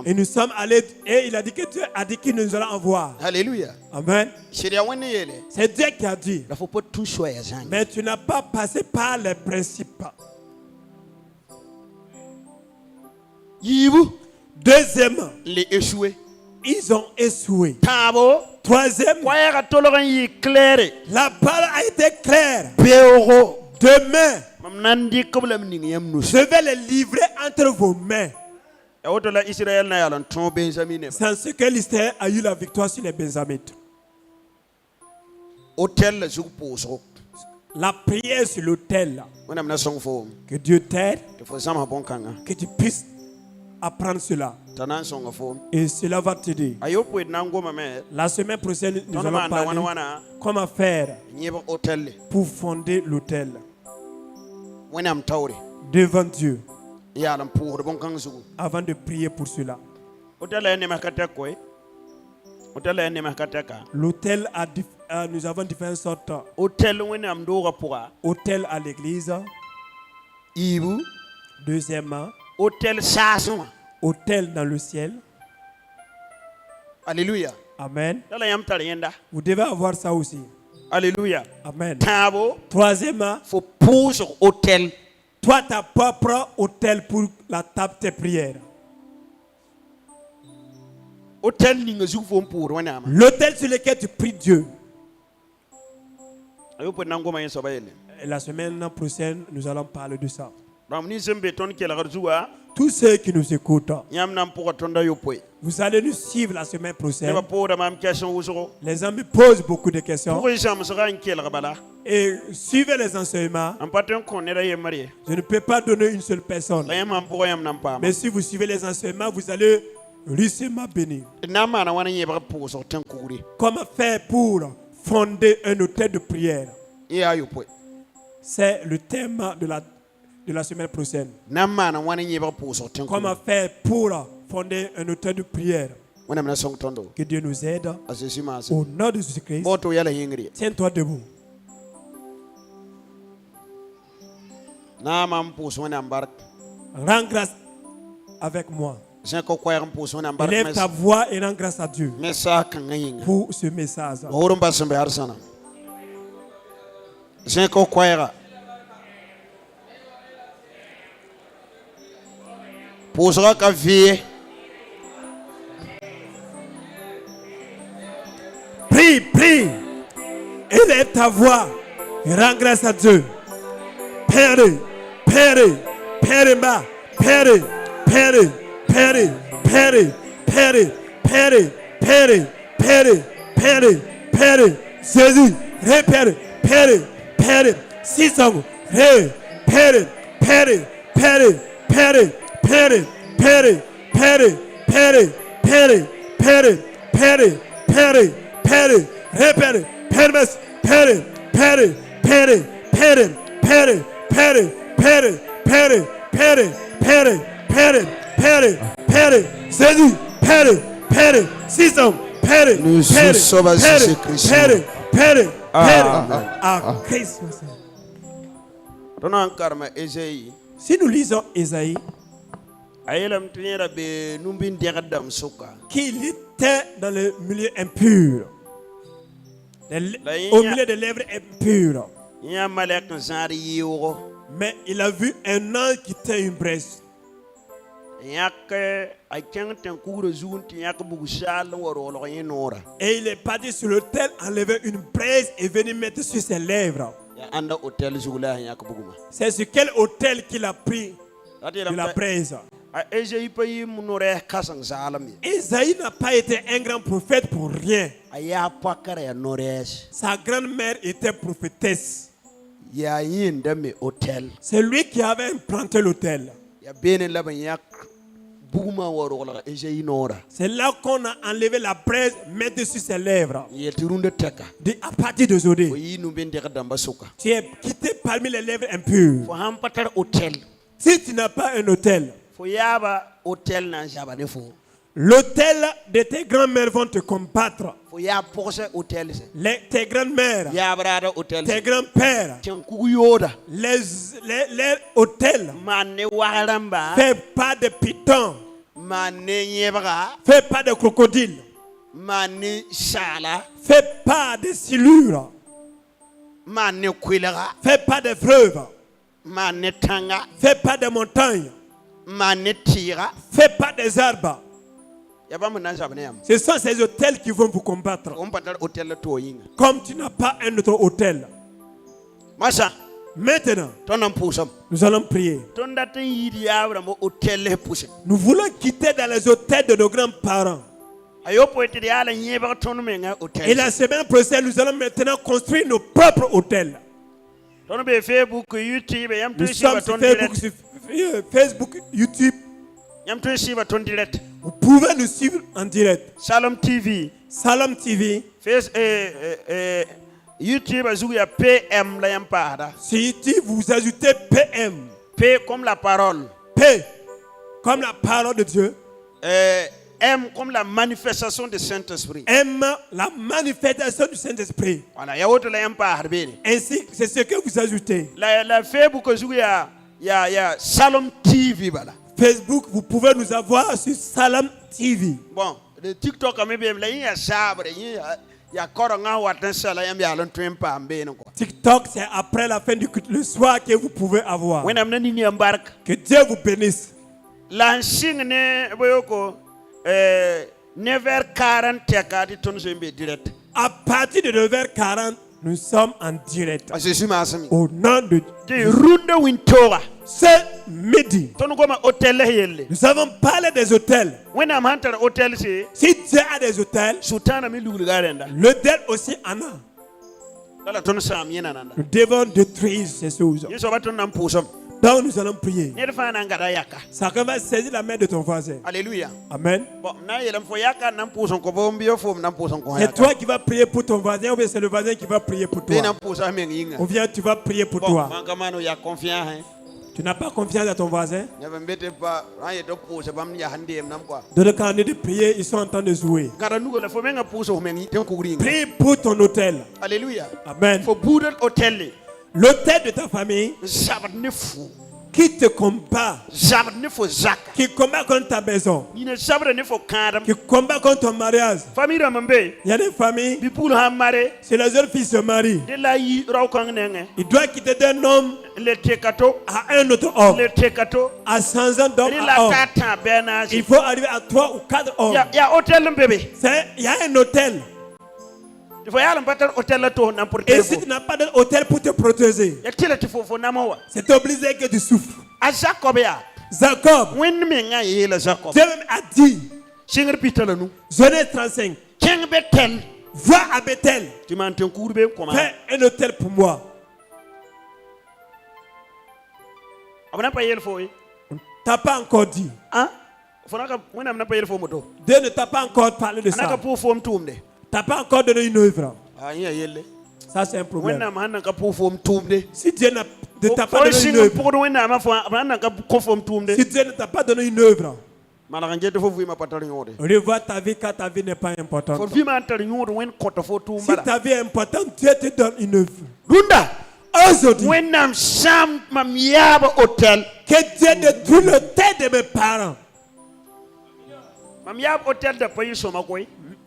Speaker 3: Et nous sommes allés, et il a dit que Dieu a dit qu'il nous allons envoyer.
Speaker 2: Alléluia.
Speaker 3: Amen. C'est Dieu qui a dit. Mais tu n'as pas passé par les principes. Deuxièmement,
Speaker 2: les échoués.
Speaker 3: Ils ont échoué. Troisième, la parole a été claire. Demain, je vais les livrer entre vos mains. C'est ce que l'Israël a eu la victoire sur les Benjamites. La prière sur l'autel. Que Dieu t'aide. Que tu puisses apprendre cela. Et cela va t'aider. La semaine prochaine, nous allons parler comment faire pour fonder l'autel devant Dieu avant de prier pour cela. L'autel nous avons différentes sortes. Autel à l'église. Deuxièmement, autel dans le ciel.
Speaker 2: Alléluia.
Speaker 3: Amen. Vous devez avoir ça aussi.
Speaker 2: Alléluia.
Speaker 3: Amen. Troisièmement,
Speaker 2: faut poser autel.
Speaker 3: Toi, ta propre autel pour la table de prière. L'autel sur lequel tu pries Dieu. Et la semaine prochaine, nous allons parler de ça. Tous ceux qui nous écoutent, vous allez nous suivre la semaine prochaine. Les gens me posent beaucoup de questions. Et suivez les enseignements. Je ne peux pas donner une seule personne. Mais si vous suivez les enseignements, vous allez richement bénir. Comment faire pour fonder un autel de prière? C'est le thème de la semaine prochaine. Comment faire pour fonder un autel de prière? Que Dieu nous aide. Au nom de Jésus-Christ. Tiens-toi debout. Rends grâce avec moi. Élève ta voix et rends grâce à Dieu pour ce message.
Speaker 2: Posera qu'à vie.
Speaker 3: Prie, prie. Élève ta voix et rends grâce à Dieu. Père, Père, Père, Père, Père, Père, Père, Père, Père, Père, Père, Père, Père, Jésus, Père, Père, Père, 6 ans, Père, Père, Père, Père, Père, Pere, Pere, Pere, Pere, Pere, Pere, Pere, Pere, Pere, Repere, Permes, Pere, Pere, Pere, Pere, Pere, Pere, Pere, Pere, Pere, Pere, Pere, Pere, Pere, Jésus, Pere, Pere, 6 ans, Pere, Pere, Pere, Pere, Pere, à Christ. Si nous lisons Ésaïe, qu'il était dans le milieu impur, au milieu des lèvres impures. Mais il a vu un ange qui tient une braise. Et il est parti sur l'autel, enlever une braise et venir mettre sur ses lèvres. C'est sur quel autel qu'il a pris de la braise.
Speaker 2: Esaïe
Speaker 3: n'a pas été un grand prophète pour rien. Sa grand-mère était prophétesse. C'est lui qui avait implanté l'autel. C'est là qu'on a enlevé la braise, mis dessus ses lèvres. À partir d'aujourd'hui, tu es quitté parmi les lèvres impures. Si tu n'as pas un autel, l'autel de tes grands-mères vont te combattre. Tes grands-mères, tes grands-pères, les autels fait pas de python, fait pas de crocodile, fait pas de silure, fait pas de fleuve, fait pas de montagne, fait pas des arbres. Ce sont ces hôtels qui vont vous combattre. Comme tu n'as pas un autre hôtel. Maintenant, nous allons prier. Nous voulons quitter dans les hôtels de nos grands-parents. Et la semaine prochaine, nous allons maintenant construire nos propres hôtels. Nous sommes sur Facebook, YouTube. Vous pouvez nous suivre en direct.
Speaker 2: Shalom TV.
Speaker 3: Shalom TV.
Speaker 2: YouTube, il y a PM.
Speaker 3: Sur YouTube, vous ajoutez PM.
Speaker 2: P comme la parole.
Speaker 3: P comme la parole de Dieu.
Speaker 2: M comme la manifestation du Saint-Esprit.
Speaker 3: M, la manifestation du Saint-Esprit.
Speaker 2: Voilà, il y a autre
Speaker 3: ainsi, c'est ce que vous ajoutez.
Speaker 2: La Facebook, il y a Shalom TV.
Speaker 3: Facebook, vous pouvez nous avoir sur Shalom TV.
Speaker 2: Bon, le TikTok, il y a Sabre, il y a
Speaker 3: TikTok, c'est après la fin du culte le soir que vous pouvez avoir. Que Dieu vous bénisse.
Speaker 2: Lansing ne boyoko 9h40 direct.
Speaker 3: À partir de 9h40, nous sommes en direct. Au nom de Dieu. Ce midi, nous avons parlé des hôtels. Si Dieu a des hôtels, le diable aussi en a. Nous devons détruire ces choses. Donc nous allons prier. Chacun va saisir la main de ton voisin.
Speaker 2: Alléluia.
Speaker 3: Amen. C'est toi qui vas prier pour ton voisin ou bien c'est le voisin qui va prier pour toi? Ou bien tu vas prier pour toi? Tu n'as pas confiance à ton voisin? Dans le carnet de prière, ils sont en train de jouer. Prie pour ton hôtel.
Speaker 2: Alléluia.
Speaker 3: Amen.
Speaker 2: L'hôtel
Speaker 3: de ta famille qui te combat, qui combat contre ta maison, qui combat contre ton mariage. Il y a des familles, c'est les jeunes filles se marient. Il doit quitter d'un homme à un autre homme, à 100 ans d'homme à homme. Il faut arriver à 3 ou 4 hommes. Il y a un hôtel. Et si tu n'as pas d'hôtel pour te protéger, c'est obligé que tu souffres. Jacob, Dieu même a dit, Genèse 35, va à Bethel, fais un hôtel pour moi. On t'a pas encore dit. Dieu ne t'a pas encore parlé de ça. T'as pas encore donné une œuvre. Ça c'est un problème. Si Dieu ne t'a pas donné une œuvre, si Dieu ne t'a pas donné une œuvre, revois ta vie car ta vie n'est pas importante. Si ta vie est importante, Dieu te donne une œuvre. Aujourd'hui, que Dieu détruit le thé de mes parents.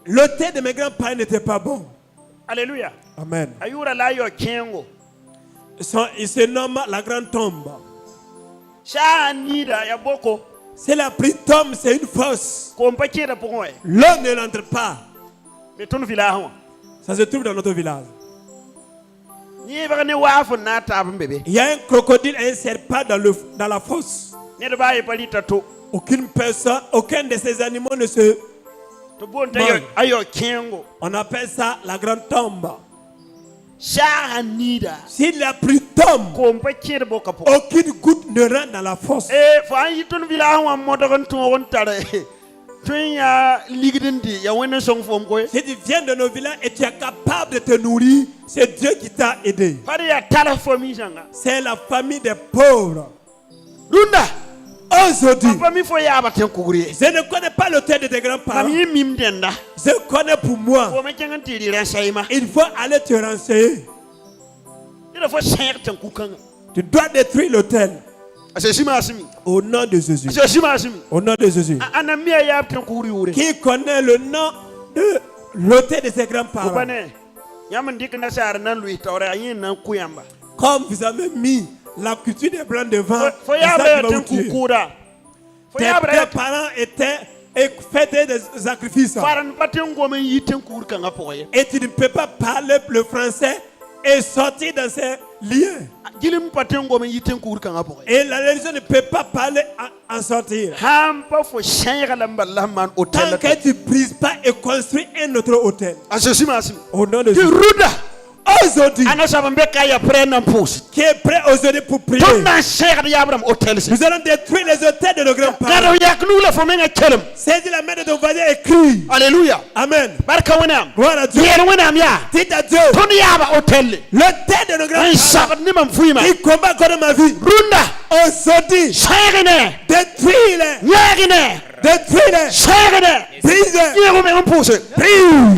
Speaker 3: Le thé de mes grands-parents n'était pas bon.
Speaker 2: Alléluia.
Speaker 3: Amen. Il se nomme la grande tombe. C'est la petite tombe, c'est une fosse. L'homme ne l'entre pas. Ça se trouve dans notre village. Il y a un crocodile et un serpent dans la fosse. Aucune personne, aucun de ces animaux ne se...
Speaker 2: mange.
Speaker 3: On appelle ça la grande tombe.
Speaker 2: S'il
Speaker 3: S'il la pluie tombe, aucune goutte ne rentre dans la fosse. Si tu viens de nos villages et tu es capable de te nourrir, c'est Dieu qui t'a aidé. C'est la famille des pauvres. Aujourd'hui, je ne connais pas le terre de tes grands-parents. Je connais pour moi. Il faut aller te renseigner. Tu dois détruire l'autel. Au nom de Jésus. Au nom de Jésus. Qui connaît le nom de l'autel de ses grands-parents? Comme vous avez mis la culture des blancs devant, tes grands-parents faisaient des sacrifices. Et tu ne peux pas parler le français et sortir dans ces lieux. Et la religion ne peut pas parler en sortir. Tant que tu ne brises pas et construis un autre hôtel. Au nom de Jésus. Aujourd'hui, qui est prêt aujourd'hui pour prier, nous allons détruire les hôtels de nos grands-parents. Saisis la main de ton voisin et crie.
Speaker 2: Alléluia.
Speaker 3: Amen.
Speaker 2: Gloire à Dieu.
Speaker 3: Dites à Dieu, l'hôtel de nos grands-parents qui combat contre ma vie, aujourd'hui, détruis-les. Détruis-les. Brise-les. Brise.